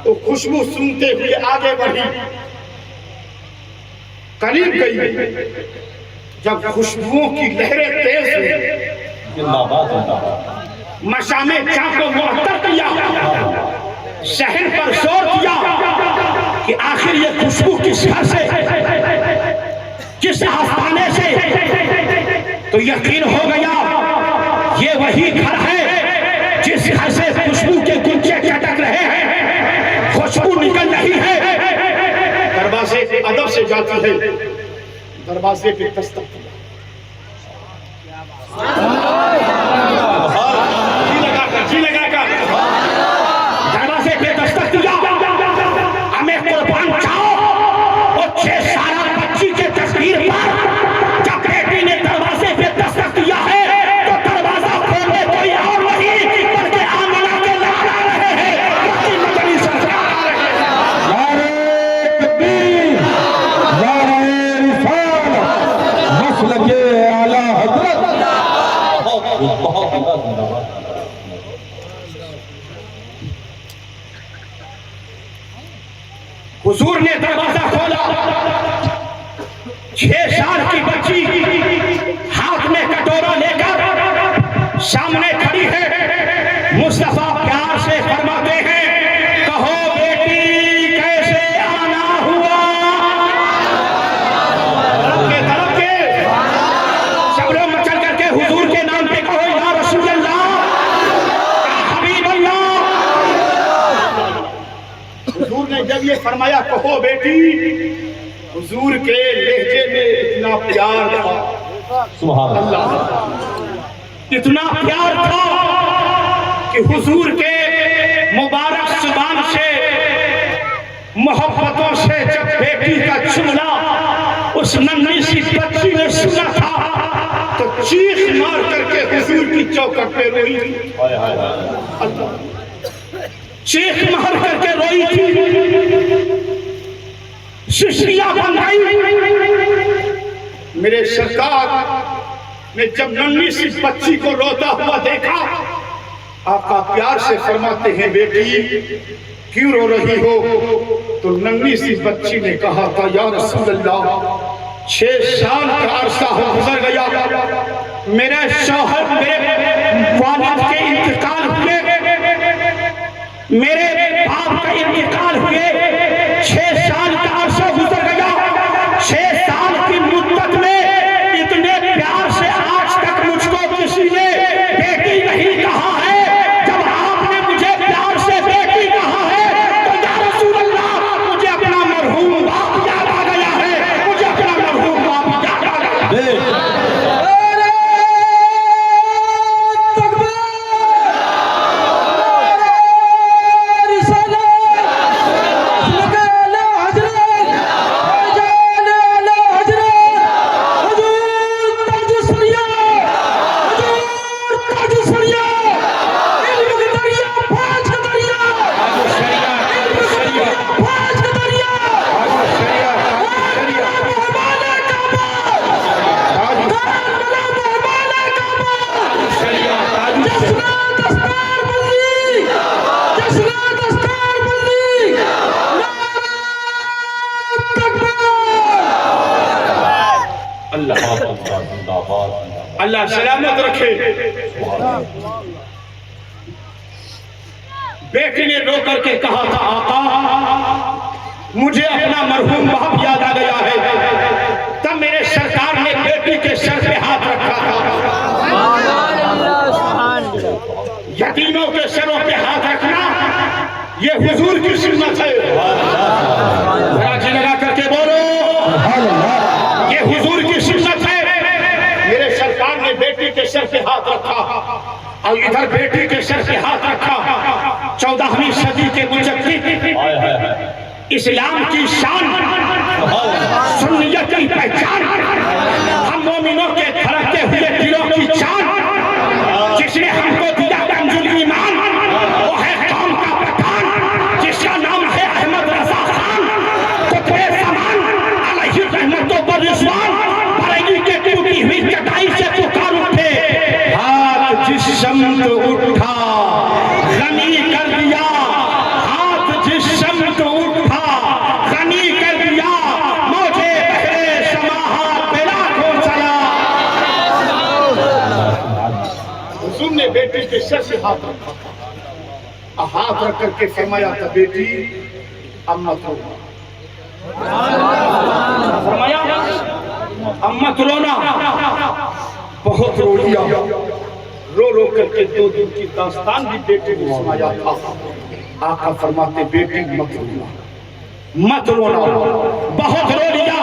तो खुशबू सुनते हुए आगे बढ़ी, करीब गई। जब खुशबुओं की लहरें तेज हुई, जिंदाबाद जिंदाबाद। मशामे चाह को मुअत्तर किया, शहर पर शोर किया कि आखिर ये खुशबू किस घर से, किस आस्थाने से। तो यकीन हो गया ये वही घर है जिस घर से खुशबू के गुंजे चटक रहे हैं, खुशबू निकल रही है। दरवाजे अदब से जाती है, दरवाजे पे दस्तक दिया, जी लगाकर दरवाजे पे दस्तक दिया। हमें कुर्बान जाओ और 6 साल बच्ची के तस्वीर पर जब बेटी ने दरवाजे पे दस्तक दिया है, तो दरवाजा खोलने कोई और नहीं बल्कि आमिना के लाल आ रहे हैं, बच्ची मदनी सरकार आ रहे हैं। नारे तकबीर, नारे रिसालत, मसलके आला हजरत। बहुत जिंदाबाद। हुजूर ने दरवाजा खोला, 6 साल की बच्ची हाथ में कटोरा लेकर सामने खड़ी है। मुस्तफा प्यार से फरमाते हैं, कहो बेटी कैसे आना हुआ। तरफ के सब लोग मचल करके हुजूर के नाम पे कहो, या रसूल अल्लाह, या हबीब अल्लाह। हुजूर ने जब ये फरमाया कहो बेटी, हुजूर के लहजे में इतना प्यार था, सुभान अल्लाह। इतना प्यार था कि हुजूर के मुबारक जुबान से मोहब्बतों से जब बेटी का जुमला उस नन्ही सी बच्ची ने सुना था, तो चीख मार करके हुजूर की चौखट पे रोई थी। अल्लाह, चीख मार करके रोई थी, शिशियां बनाई। मेरे सरकार ने जब नन्ही सी बच्ची को रोता हुआ देखा, आका प्यार से फरमाते हैं, बेटी क्यों रो रही हो। तो नन्ही सी बच्ची ने कहा था, या रसूल अल्लाह, 6 साल का अरसा हो गुजर गया, मेरे शौहर मेरे वालिद के इंतकाल हुए, मेरे बाप का इंतकाल हुए, 6 साल का अरसा गुजर गया। 6 साल की मुद्दत में इतने प्यार से आज तक मुझको किसी ने बेटी नहीं कहा है। जब आपने मुझे प्यार से बेटी कहा है, तो या रसूल अल्लाह, मुझे अपना मरहूम बाप याद आ गया है, मुझे अपना मरहूम बाप याद आ गया है। अल्लाह सलामत रखे। बेटी ने रो करके कहा था, आका मुझे अपना मरहूम बाप याद आ गया है। तब मेरे सरकार ने बेटी के सर पे हाथ रखा था। यतीमों के सरों पे हाथ रखना ये हुजूर की सुन्नत है। राजी लगा करके बोलो, ये हुजूर की सुन्नत है। मेरे सरकार ने बेटी के सर पे हाथ रखा और इधर बेटी के सर पे हाथ रखा। 14वीं सदी के मुजद्दिद, इस्लाम की शान, सुन्नियत की पहचान, हम मोमिनों के धड़कते हुए दिलों की जान, जिसने हमको दिया कंजुल ईमान, वो है कौम का प्रधान, जिसका नाम है अहमद रजा खान। कुतबे ज़मान अलैहि रहमतों पर रिज़वान, बरेली के टूटी हुई चटाई से पुकार उठे, हाथ जिस शम्त उठा गनी कर दिया, हाथ जिस शम्त उठा गनी कर दिया, मौजे बहरे समाहा बेला को चला। हुजूर ने बेटी के सर से हाथ रखा, हाथ रख करके फरमाया था, बेटी अब मत रोना। फरमाया अब मत रोना। बहुत रो लिया, रो रो करके 2 दिन की दास्तान भी बेटी ने सुनाया था। आका फरमाते, बेटी मत रोना, मत रोना। बहुत रो लिया,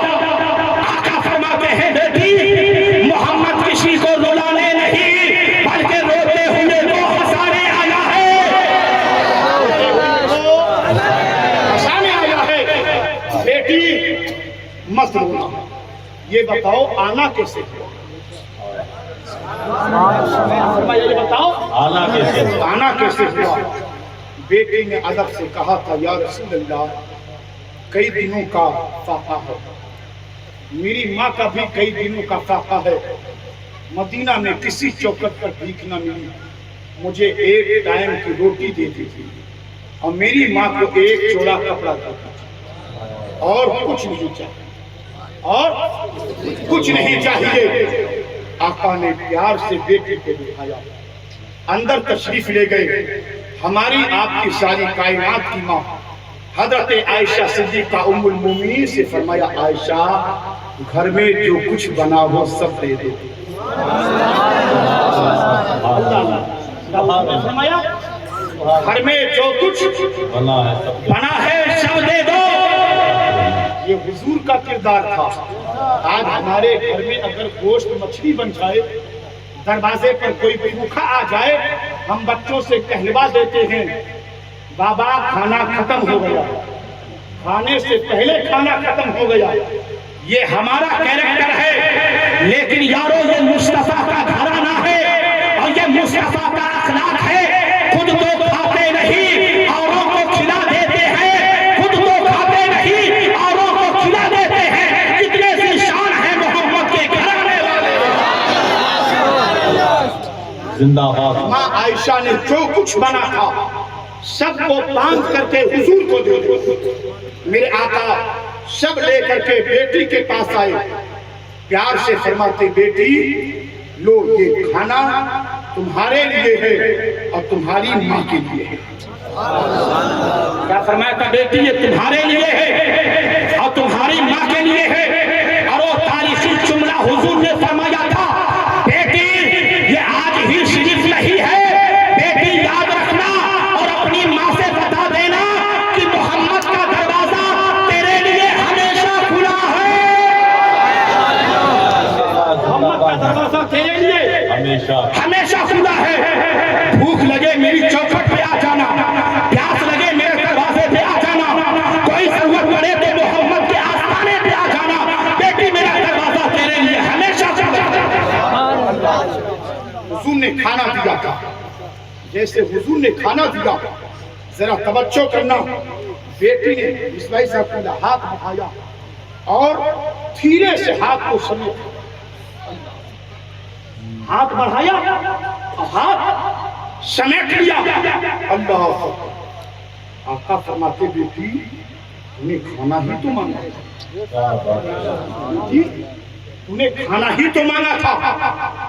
आका फरमाते हैं, बेटी मोहम्मद किसी को रुलाने नहीं बल्कि रोते हुए को हंसाने आया है, हंसाने आया है। बेटी मत रोना। ये बताओ आना कैसे? ये बताओ आना कैसे हुआ? बेटी ने अदब से कहा था, या रसूल अल्लाह, कई दिनों का फाका है, मेरी माँ का भी कई दिनों का फाका है। मदीना में किसी चौखट पर भीख न मिली, मुझे एक टाइम की रोटी देती थी और मेरी माँ को एक जोड़ा कपड़ा देती थी, और कुछ नहीं चाहिए, और कुछ नहीं चाहिए। आका ने प्यार से बेटी को दिखाया, अंदर तशरीफ ले गए। हमारी आपकी सारी कायनात की माँ हजरत आयशा सिद्दीक़ा उम्मुल मोमिनीन से फरमाया, आयशा घर में जो कुछ बना हो सब दे दो। फरमाया घर में जो कुछ बना है सब दे दो। ये हुजूर का किरदार था। आज हमारे घर में अगर गोश्त मछली बन जाए, दरवाजे पर कोई भूखा आ जाए, हम बच्चों से कहलवा देते हैं, बाबा खाना खत्म हो गया, खाने से पहले खाना खत्म हो गया। ये हमारा कैरेक्टर है, लेकिन यारो ये मुस्तफा का घराना है और ये मुस्तफा का अखलाक है। खुद तो खाते नहीं, औरों को खिला देते हैं, खुद तो खाते नहीं, औरों को खिला देते हैं। कितने सी शान है मोहम्मद के घराने वाले। जिंदाबाद। माँ आयशा ने जो कुछ बना था सबको बांध करके हुजूर को दे दो। मेरे आका सब लेकर के बेटी के पास आए, प्यार से फरमाते, बेटी लो ये खाना तुम्हारे लिए है और तुम्हारी माँ के लिए है। क्या फरमाया था? बेटी ये तुम्हारे लिए है और तुम्हारी माँ के लिए है। और वो तारीखी जुमला हुजूर ने फरमाया था, बेटी ये आज ही सिर्फ नहीं है, बेटी याद रखना और अपनी माँ से बता देना कि मोहम्मद का दरवाजा तेरे लिए हमेशा खुला है। मोहम्मद का दरवाजा तेरे लिए हमेशा खुला है। भूख लगे मेरी चौखट पे आ जाना, प्यास लगे मेरे दरवाजे पे आ जाना, कोई जरूरत पड़े तो मोहम्मद के आस्थाने पे आ जाना, बेटी मेरा दरवाजा तेरे लिए हमेशा खुला है। हुजूर ने खाना दिया था, जैसे हुजूर ने खाना दिया, जरा तवज्जो करना, बेटी ने इस्माइल साहब का हाथ बढ़ाया और धीरे से हाथ को समेटा, हाथ बढ़ाया, हाथ समेट लिया। अल्लाह आका फरमाते, बेटी तुम्हें खाना ही तो मांगा, तूने खाना ही तो मांगा था।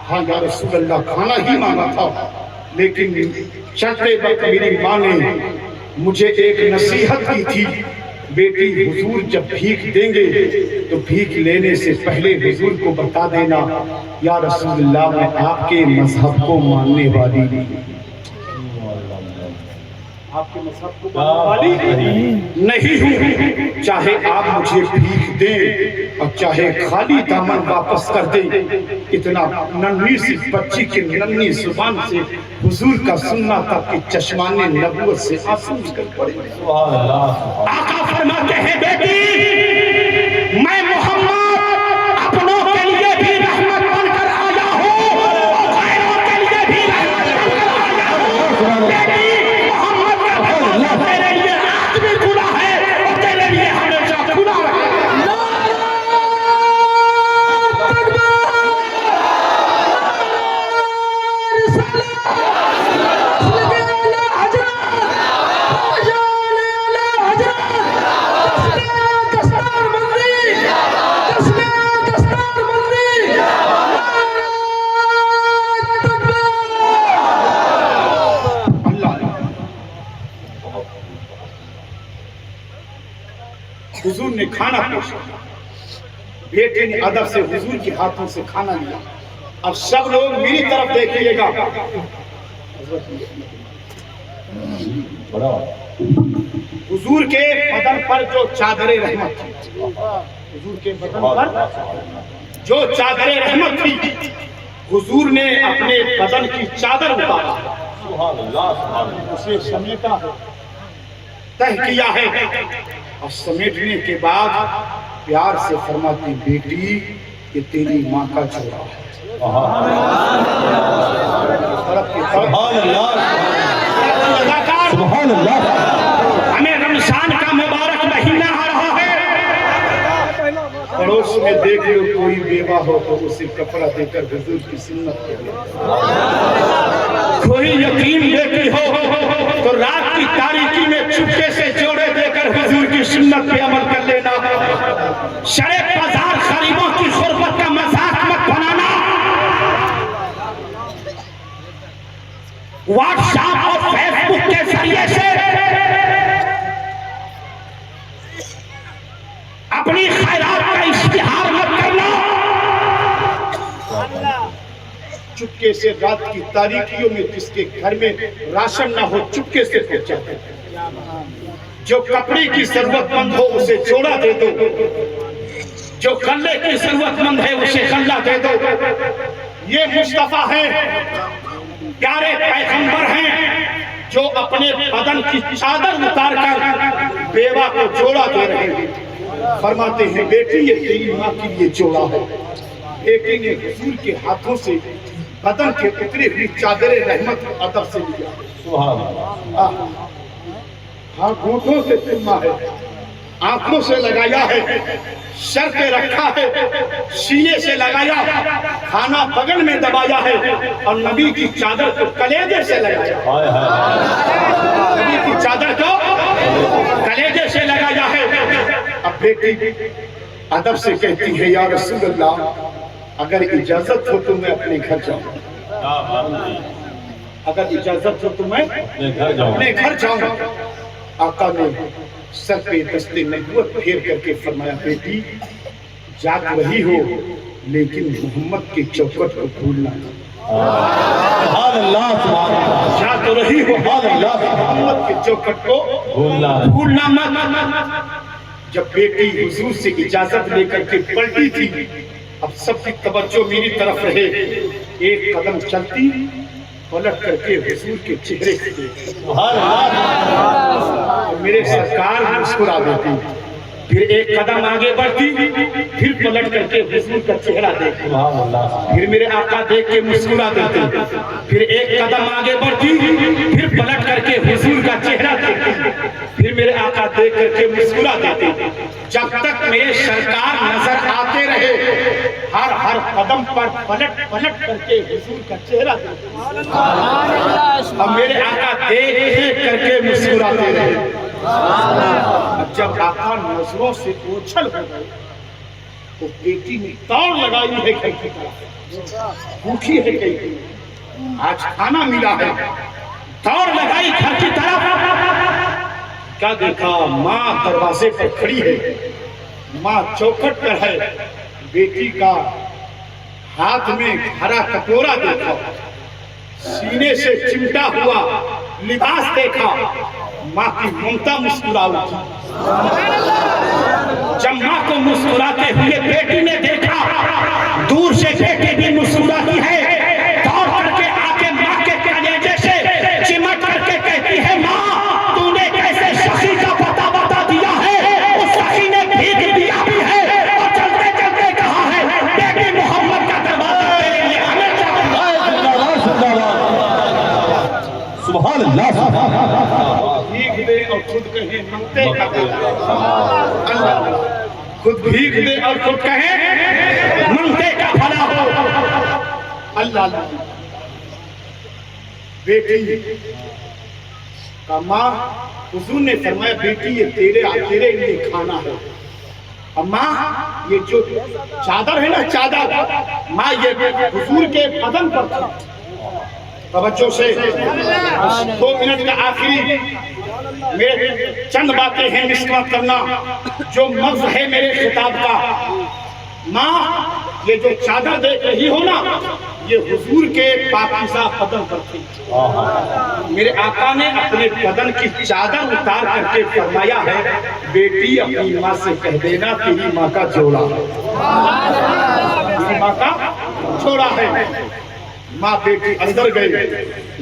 हाँ या रसूल अल्लाह, खाना ही मांगा था, लेकिन चलते वक्त मेरी माँ ने मुझे एक नसीहत की थी, बेटी हुजूर जब भीख देंगे तो भीख लेने से पहले हुजूर को बता देना, या रसूल अल्लाह मैं आपके मजहब को मानने वाली नहीं, आपके मजहब को मानने वाली नहीं हूँ। चाहे आप मुझे भीख दें और चाहे खाली दामन वापस कर दें। इतना नन्ही सी बच्ची की नन्ही जुबान से हुजूर का सुनना था कि चश्माने नबूवत से आंसू निकल पड़े। आका फरमाते हैं, बेटी मैं मोहम्मद अपनों के लिए भी रहमत बनकर आया हूँ और गैरों के लिए भी रहमत बनकर आया हूँ। बेटी तेरे लिए आज भी खुला है और तेरे लिए हमेशा खुला रहेगा। हुजूर ने खाना पेश किया, बेटे ने अदब से हुजूर के हाथों से खाना लिया। अब सब लोग मेरी तरफ देखिएगा। हुजूर के बदन पर जो चादरे रहमत थी, हुजूर के बदन पर जो चादरे रहमत थी, हुजूर ने अपने बदन की चादर उतारा, उसे समेटा है, तह किया है, और समेटने के बाद प्यार से फरमाती, बेटी ये तेरी माँ का जोड़ा है। हमें रमजान का मुबारक महीना आ रहा है, पड़ोस में देख लो कोई बेवा हो तो उसे कपड़ा देकर हुजूर की सुन्नत कोई यतीम बेटी हो तो रात की तारीकी में चुपके से जोड़े देकर हुजूर की सुन्नत पे अमल कर लेना। शरे बाजार गरीबों की गुर्बत का मजाक मत बनाना। व्हाट्सएप और फेसबुक के जरिए से अपनी खैरात का इश्तिहार मत करना। चुपके से रात की तारीकियों में जिसके घर में राशन ना हो चुपके से पहुंचाते। जो कपड़े की जरूरतमंद हो उसे जोड़ा दे दो, जो गल्ले की जरूरतमंद है उसे गल्ला दे दो। ये मुस्तफा है, प्यारे पैगंबर हैं, जो अपने बदन की चादर उतार कर बेवा को जोड़ा दे रहे हैं। फरमाते हैं, बेटी ये तेरी माँ के लिए जोड़ा है। बेटी ने हुजूर के हाथों से बदन के उतरी हुई चादरे रहमत अदब से लिया। हाँ, घूंटों से चुमा है, आंखों से लगाया है, सर पे रखा है, सीने से लगाया, खाना बगल में दबाया है और नबी की चादर को कलेजे से लगाया। नबी की चादर को कलेजे से लगाया है। अब बेटी अदब से कहती है, या रसूल अल्लाह अगर इजाजत हो तो मैं अपने घर जाऊं। अगर इजाजत हो तो मैं अपने घर जाऊं। आका ने सर पे दस्ते नबूवत फेर करके फरमाया, बेटी जात वही हो लेकिन मोहम्मद के चौखट को भूलना। जा तो रही हो मोहम्मद के चौखट को भूलना मत। जब बेटी हुजूर से इजाजत लेकर के पलटी थी, अब सबकी तवज्जो मेरी तरफ रहे। एक कदम चलती, पलट करके हुजूर के चेहरे से देखती, मेरे सरकार मुस्कुरा देती। फिर एक कदम आगे बढ़ती, फिर पलट करके हुजूर का चेहरा देखती, फिर मेरे आका देख के मुस्कुरा देते। फिर एक कदम आगे बढ़ती, फिर पलट करके हुजूर का चेहरा देखती, फिर मेरे आका देख करके मुस्कुरा देते। जब तक मेरे सरकार नजर आते रहे, हर हर कदम पर पलट पलट करके हुजूर का चेहरा देखते। अब मेरे आका देख करके मुस्कुराते रहे। जब आका नजरों से ओझल हो गए, तो बेटी ने दौड़ लगाई है घर की तरफ। भूखी है कहीं, आज खाना मिला है, दौड़ लगाई घर की तरफ। क्या देखा, माँ दरवाजे पर खड़ी है, माँ चौखट पर है। बेटी का हाथ में हरा कटोरा देखा, सीने से चिमटा हुआ लिबास देखा। माँ की ममता मुस्कुरा उठी। जब माँ को मुस्कुराते हुए बेटी ने देखा, दूर से बेटी भी मुस्कुराती है। दौड़ करके आके माँ के कलेजे से चिमट करके कहती है, माँ तूने कैसे शशि का पता बता दिया है? उस शशि ने भीख दिया भी है और चलते चलते कहा है, बेटी मोहम्मद का दरवाजा तेरे लिए हमेशा। सुभान अल्लाह। भीख दे और खुद कहे ममते का अल्लाह, खुद भीख दे और खुद कहे ममते का भला हो। अल्लाह बेटी का माँ हुजूर ने फरमाया, बेटी ये तेरे लिए खाना है। अम्मा ये जो चादर है ना, चादर माँ ये हुजूर के बदन पर थी। तवज्जो से 2 मिनट का आखिरी मेरे चंद बातें हैं निष्कर्ष करना, जो मग़ज़ है मेरे खिताब का। माँ ये जो चादर देख रही हो ना, ये हुजूर के पाकीज़ा बदन पर थी। मेरे आका ने अपने बदन की चादर उतार करके फरमाया है, बेटी अपनी माँ से कह देना तेरी माँ का जोड़ा है, तेरी माँ का जोड़ा है। माँ बेटी अंदर गए,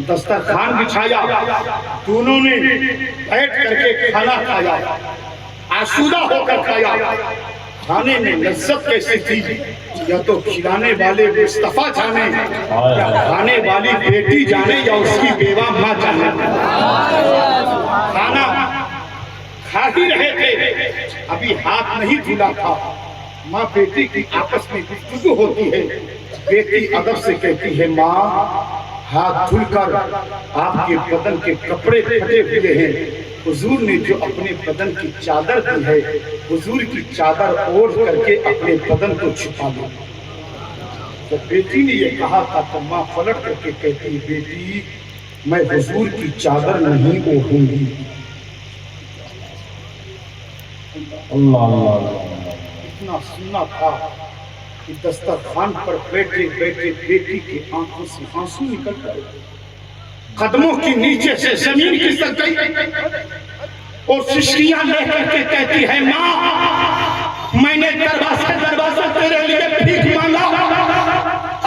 दस्तरखान बिछाया, दोनों ने बैठ करके खाना खाया, आसूदा होकर खाया। खाने में लज्जत कैसी थी, या तो खिलाने वाले मुस्तफा जाने, या खाने वाली बेटी जाने, या उसकी बेवा माँ जाने। खाना खा ही रहे थे, अभी हाथ नहीं धुला था। माँ बेटी की आपस में गुफ्तगू होती है। बेटी अदब से कहती है, माँ हाथ धुलकर आपके बदन के कपड़े फटे हुए हैं। हुजूर ने जो अपने बदन की चादर दी है, हुजूर की चादर ओढ़ करके अपने बदन को छुपा लो। जब बेटी ने ये कहा था तो माँ पलट करके कहती, बेटी मैं हुजूर की चादर नहीं ओढ़ूंगी। अल्लाह इतना सुनना था कि दस्तरखान पर बैठे बैठे बेटी की आंखों से आंसू निकल गए, कदमों के नीचे से जमीन खिसक गई और सिसकियां लेकर के कहती है, माँ मैंने दरवाजा तेरे लिए भीख मांगा,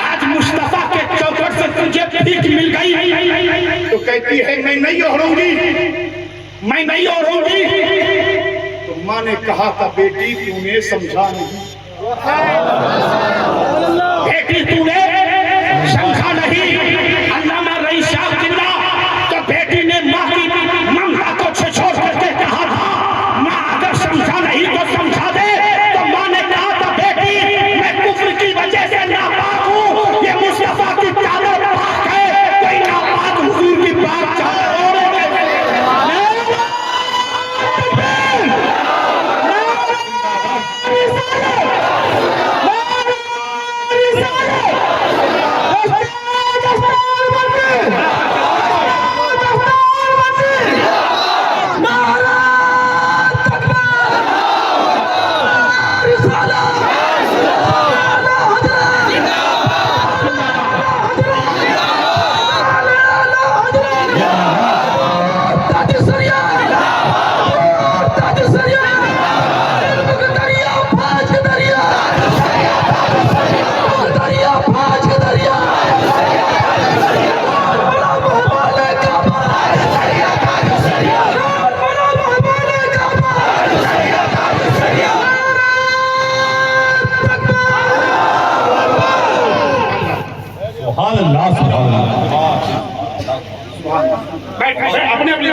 आज मुस्तफा के चौखट से तुझे भीख मिल गई। तो कहती है, मैं नहीं ओढ़ूंगी, मैं नहीं ओढ़ूंगी। तो माँ ने कहा था, बेटी तूने समझा नहीं, बेटी तूने समझा नहीं। अल्लामा रईस साहब जिंदा, तो बेटी ने माँ की ममता को छोड़ करके कहा था, माँ अगर समझा नहीं तो समझा दे। तो माँ ने कहा था, बेटी मैं कुफ्र की वजह से नापाक हूँ, ये मुस्तफा की चादर पाक है, कोई नापाक हुजूर की पाक चादर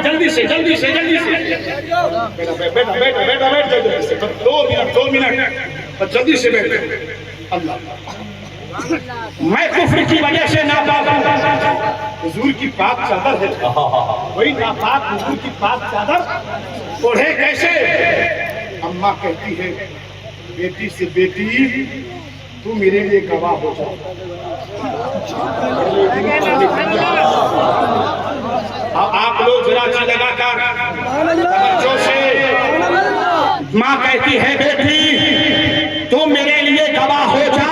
जल्दी से बेटा बैठ जल्दी से, 2 मिनट बस जल्दी से बैठ। अल्लाह मैं कुफ्र की वजह से नापाक हूँ, हुजूर की पाक चादर है, वही नापाक हुजूर की पाक चादर ओढ़े कैसे? अम्मा कहती है बेटी से बेटी तू मेरे लिए गवाह हो जा। आप लोग जरा लगाकर तवज्जो से, माँ कहती है बेटी तू मेरे लिए गवाह हो जा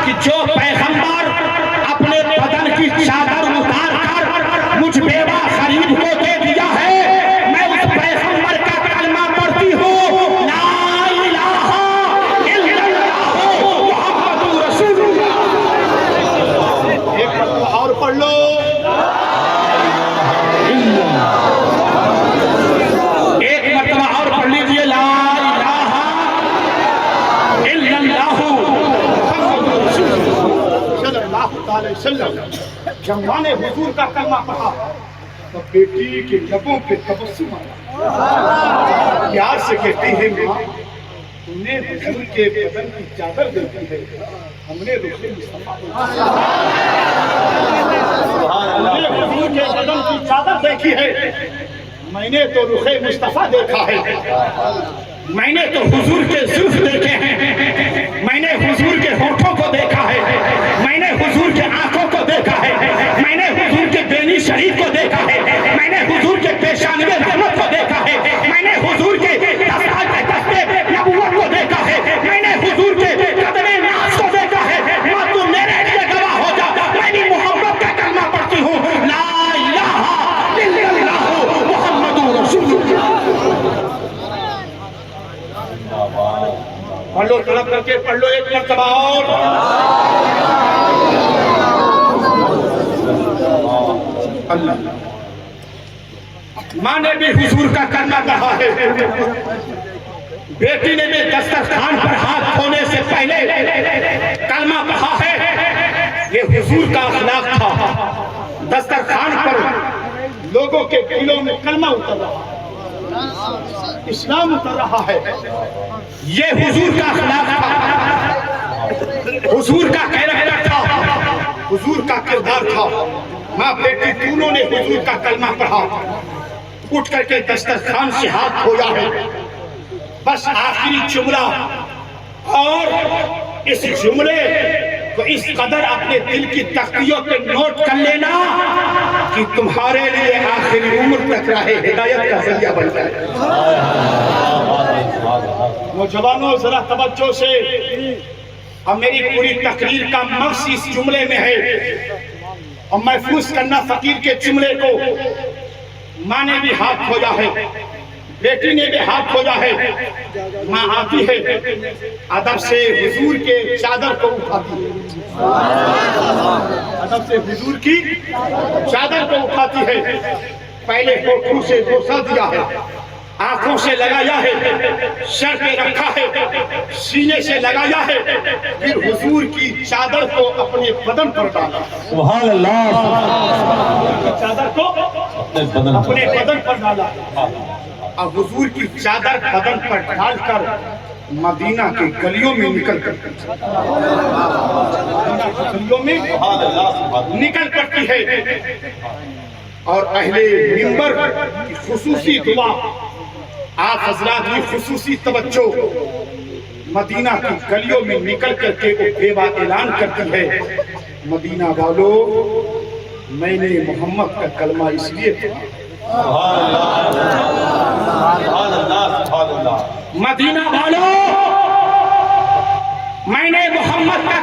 कि जो पैगंबर अपने बदन की चादर उतार कर मुझ बेवा गरीब को दे दिया है, मैं उस पैगंबर का कलमा पढ़ती हूँ, ला इलाहा इल्लल्लाह मुहम्मदुर रसूलुल्लाह। एक मरतबा और पढ़ लो, एक मरतबा और पढ़ लीजिए, ला इलाहा इल्लल्लाह मुहम्मदुर रसूलुल्लाह सल्लल्लाहु अलैहि वसल्लम। जब माँ ने हुजूर का कलमा पढ़ा तो बेटी के लबों पे तबस्सुम आया, प्यार से कहती है माँ तुमने हुजूर के बदन की चादर देखी है, हमने रुखे मुस्तफा, हमने हुजूर के बदन की चादर देखी है, मैंने तो रुखे मुस्तफा देखा है, मैंने तो हुजूर के जुल्फ देखे हैं, मैंने हुजूर के होठों को देखा है, मैंने हुजूर के आंखों को देखा है, मैंने हुजूर के बेनी शरीफ को देखा है, मैंने हुजूर के पेशानी रहमत को देखा है, मैंने हुजूर के दस्तार के दस्ते नबूवत को देखा है, मैंने हुजूर के कदमे नाज को देखा है। माँ तू मेरे लिए गवाह हो जा, मैं भी मोहम्मद का कलमा पढ़ती हूँ, ला इलाहा इल्लल्लाह मुहम्मदुर रसूलुल्लाह। पढ़ लो, तड़प करके पढ़ लो एक मरतबा और। अल्लाह, माँ ने भी हुजूर का कलमा पढ़ा है, बेटी ने भी दस्तरखान पर हाथ धोने से पहले कलमा पढ़ा है। ये हुजूर का अखलाक था, दस्तरखान पर लोगों के दिलों में कलमा उतर रहा है, इस्लाम उतर रहा है, ये हुजूर का अखलाक था, हुजूर का कैरेक्टर था, हुजूर का किरदार था। माँ बेटी दोनों ने हुजूर का कलमा पढ़ा, उठ करके दस्तरखान से हाथ धोया है, बस आखिरी जुमला, और इस जुमले को इस कदर अपने दिल की तख्तियों पे नोट कर लेना कि तुम्हारे लिए आखिरी उम्र तक राहे हिदायत का जरिया बन जाए। नौजवानों जरा तवज्जो से, अब मेरी पूरी तकरीर का मकसद इस जुमले में है, और महफूज करना फकीर के जुमले को। माँ ने भी हाथ खोजा है, बेटी ने भी हाथ खोजा है, माँ आती है, अदब से हुजूर के चादर को उठाती है, अदब से हुजूर की चादर को उठाती है, पहले होठों से बोसा दिया है, आंखों से लगाया है, सर पे रखा है, सीने से लगाया है, फिर हुजूर की चादर को अपने बदन पर डाला, सुभान अल्लाह, चादर को अपने बदन पर डाला, और हुजूर की चादर बदन पर डालकर मदीना के गलियों में निकल कर गलियों में निकल पड़ती है, और अहले मिंबर की खुसूसी दुआ, आप हजरात की खुसूसी तवज्जो, मदीना की गलियों में निकल करके वो बेवा ऐलान करती है, मदीना वालों मैंने मोहम्मद का कलमा इसलिए मदीना वालों मैंने मोहम्मद का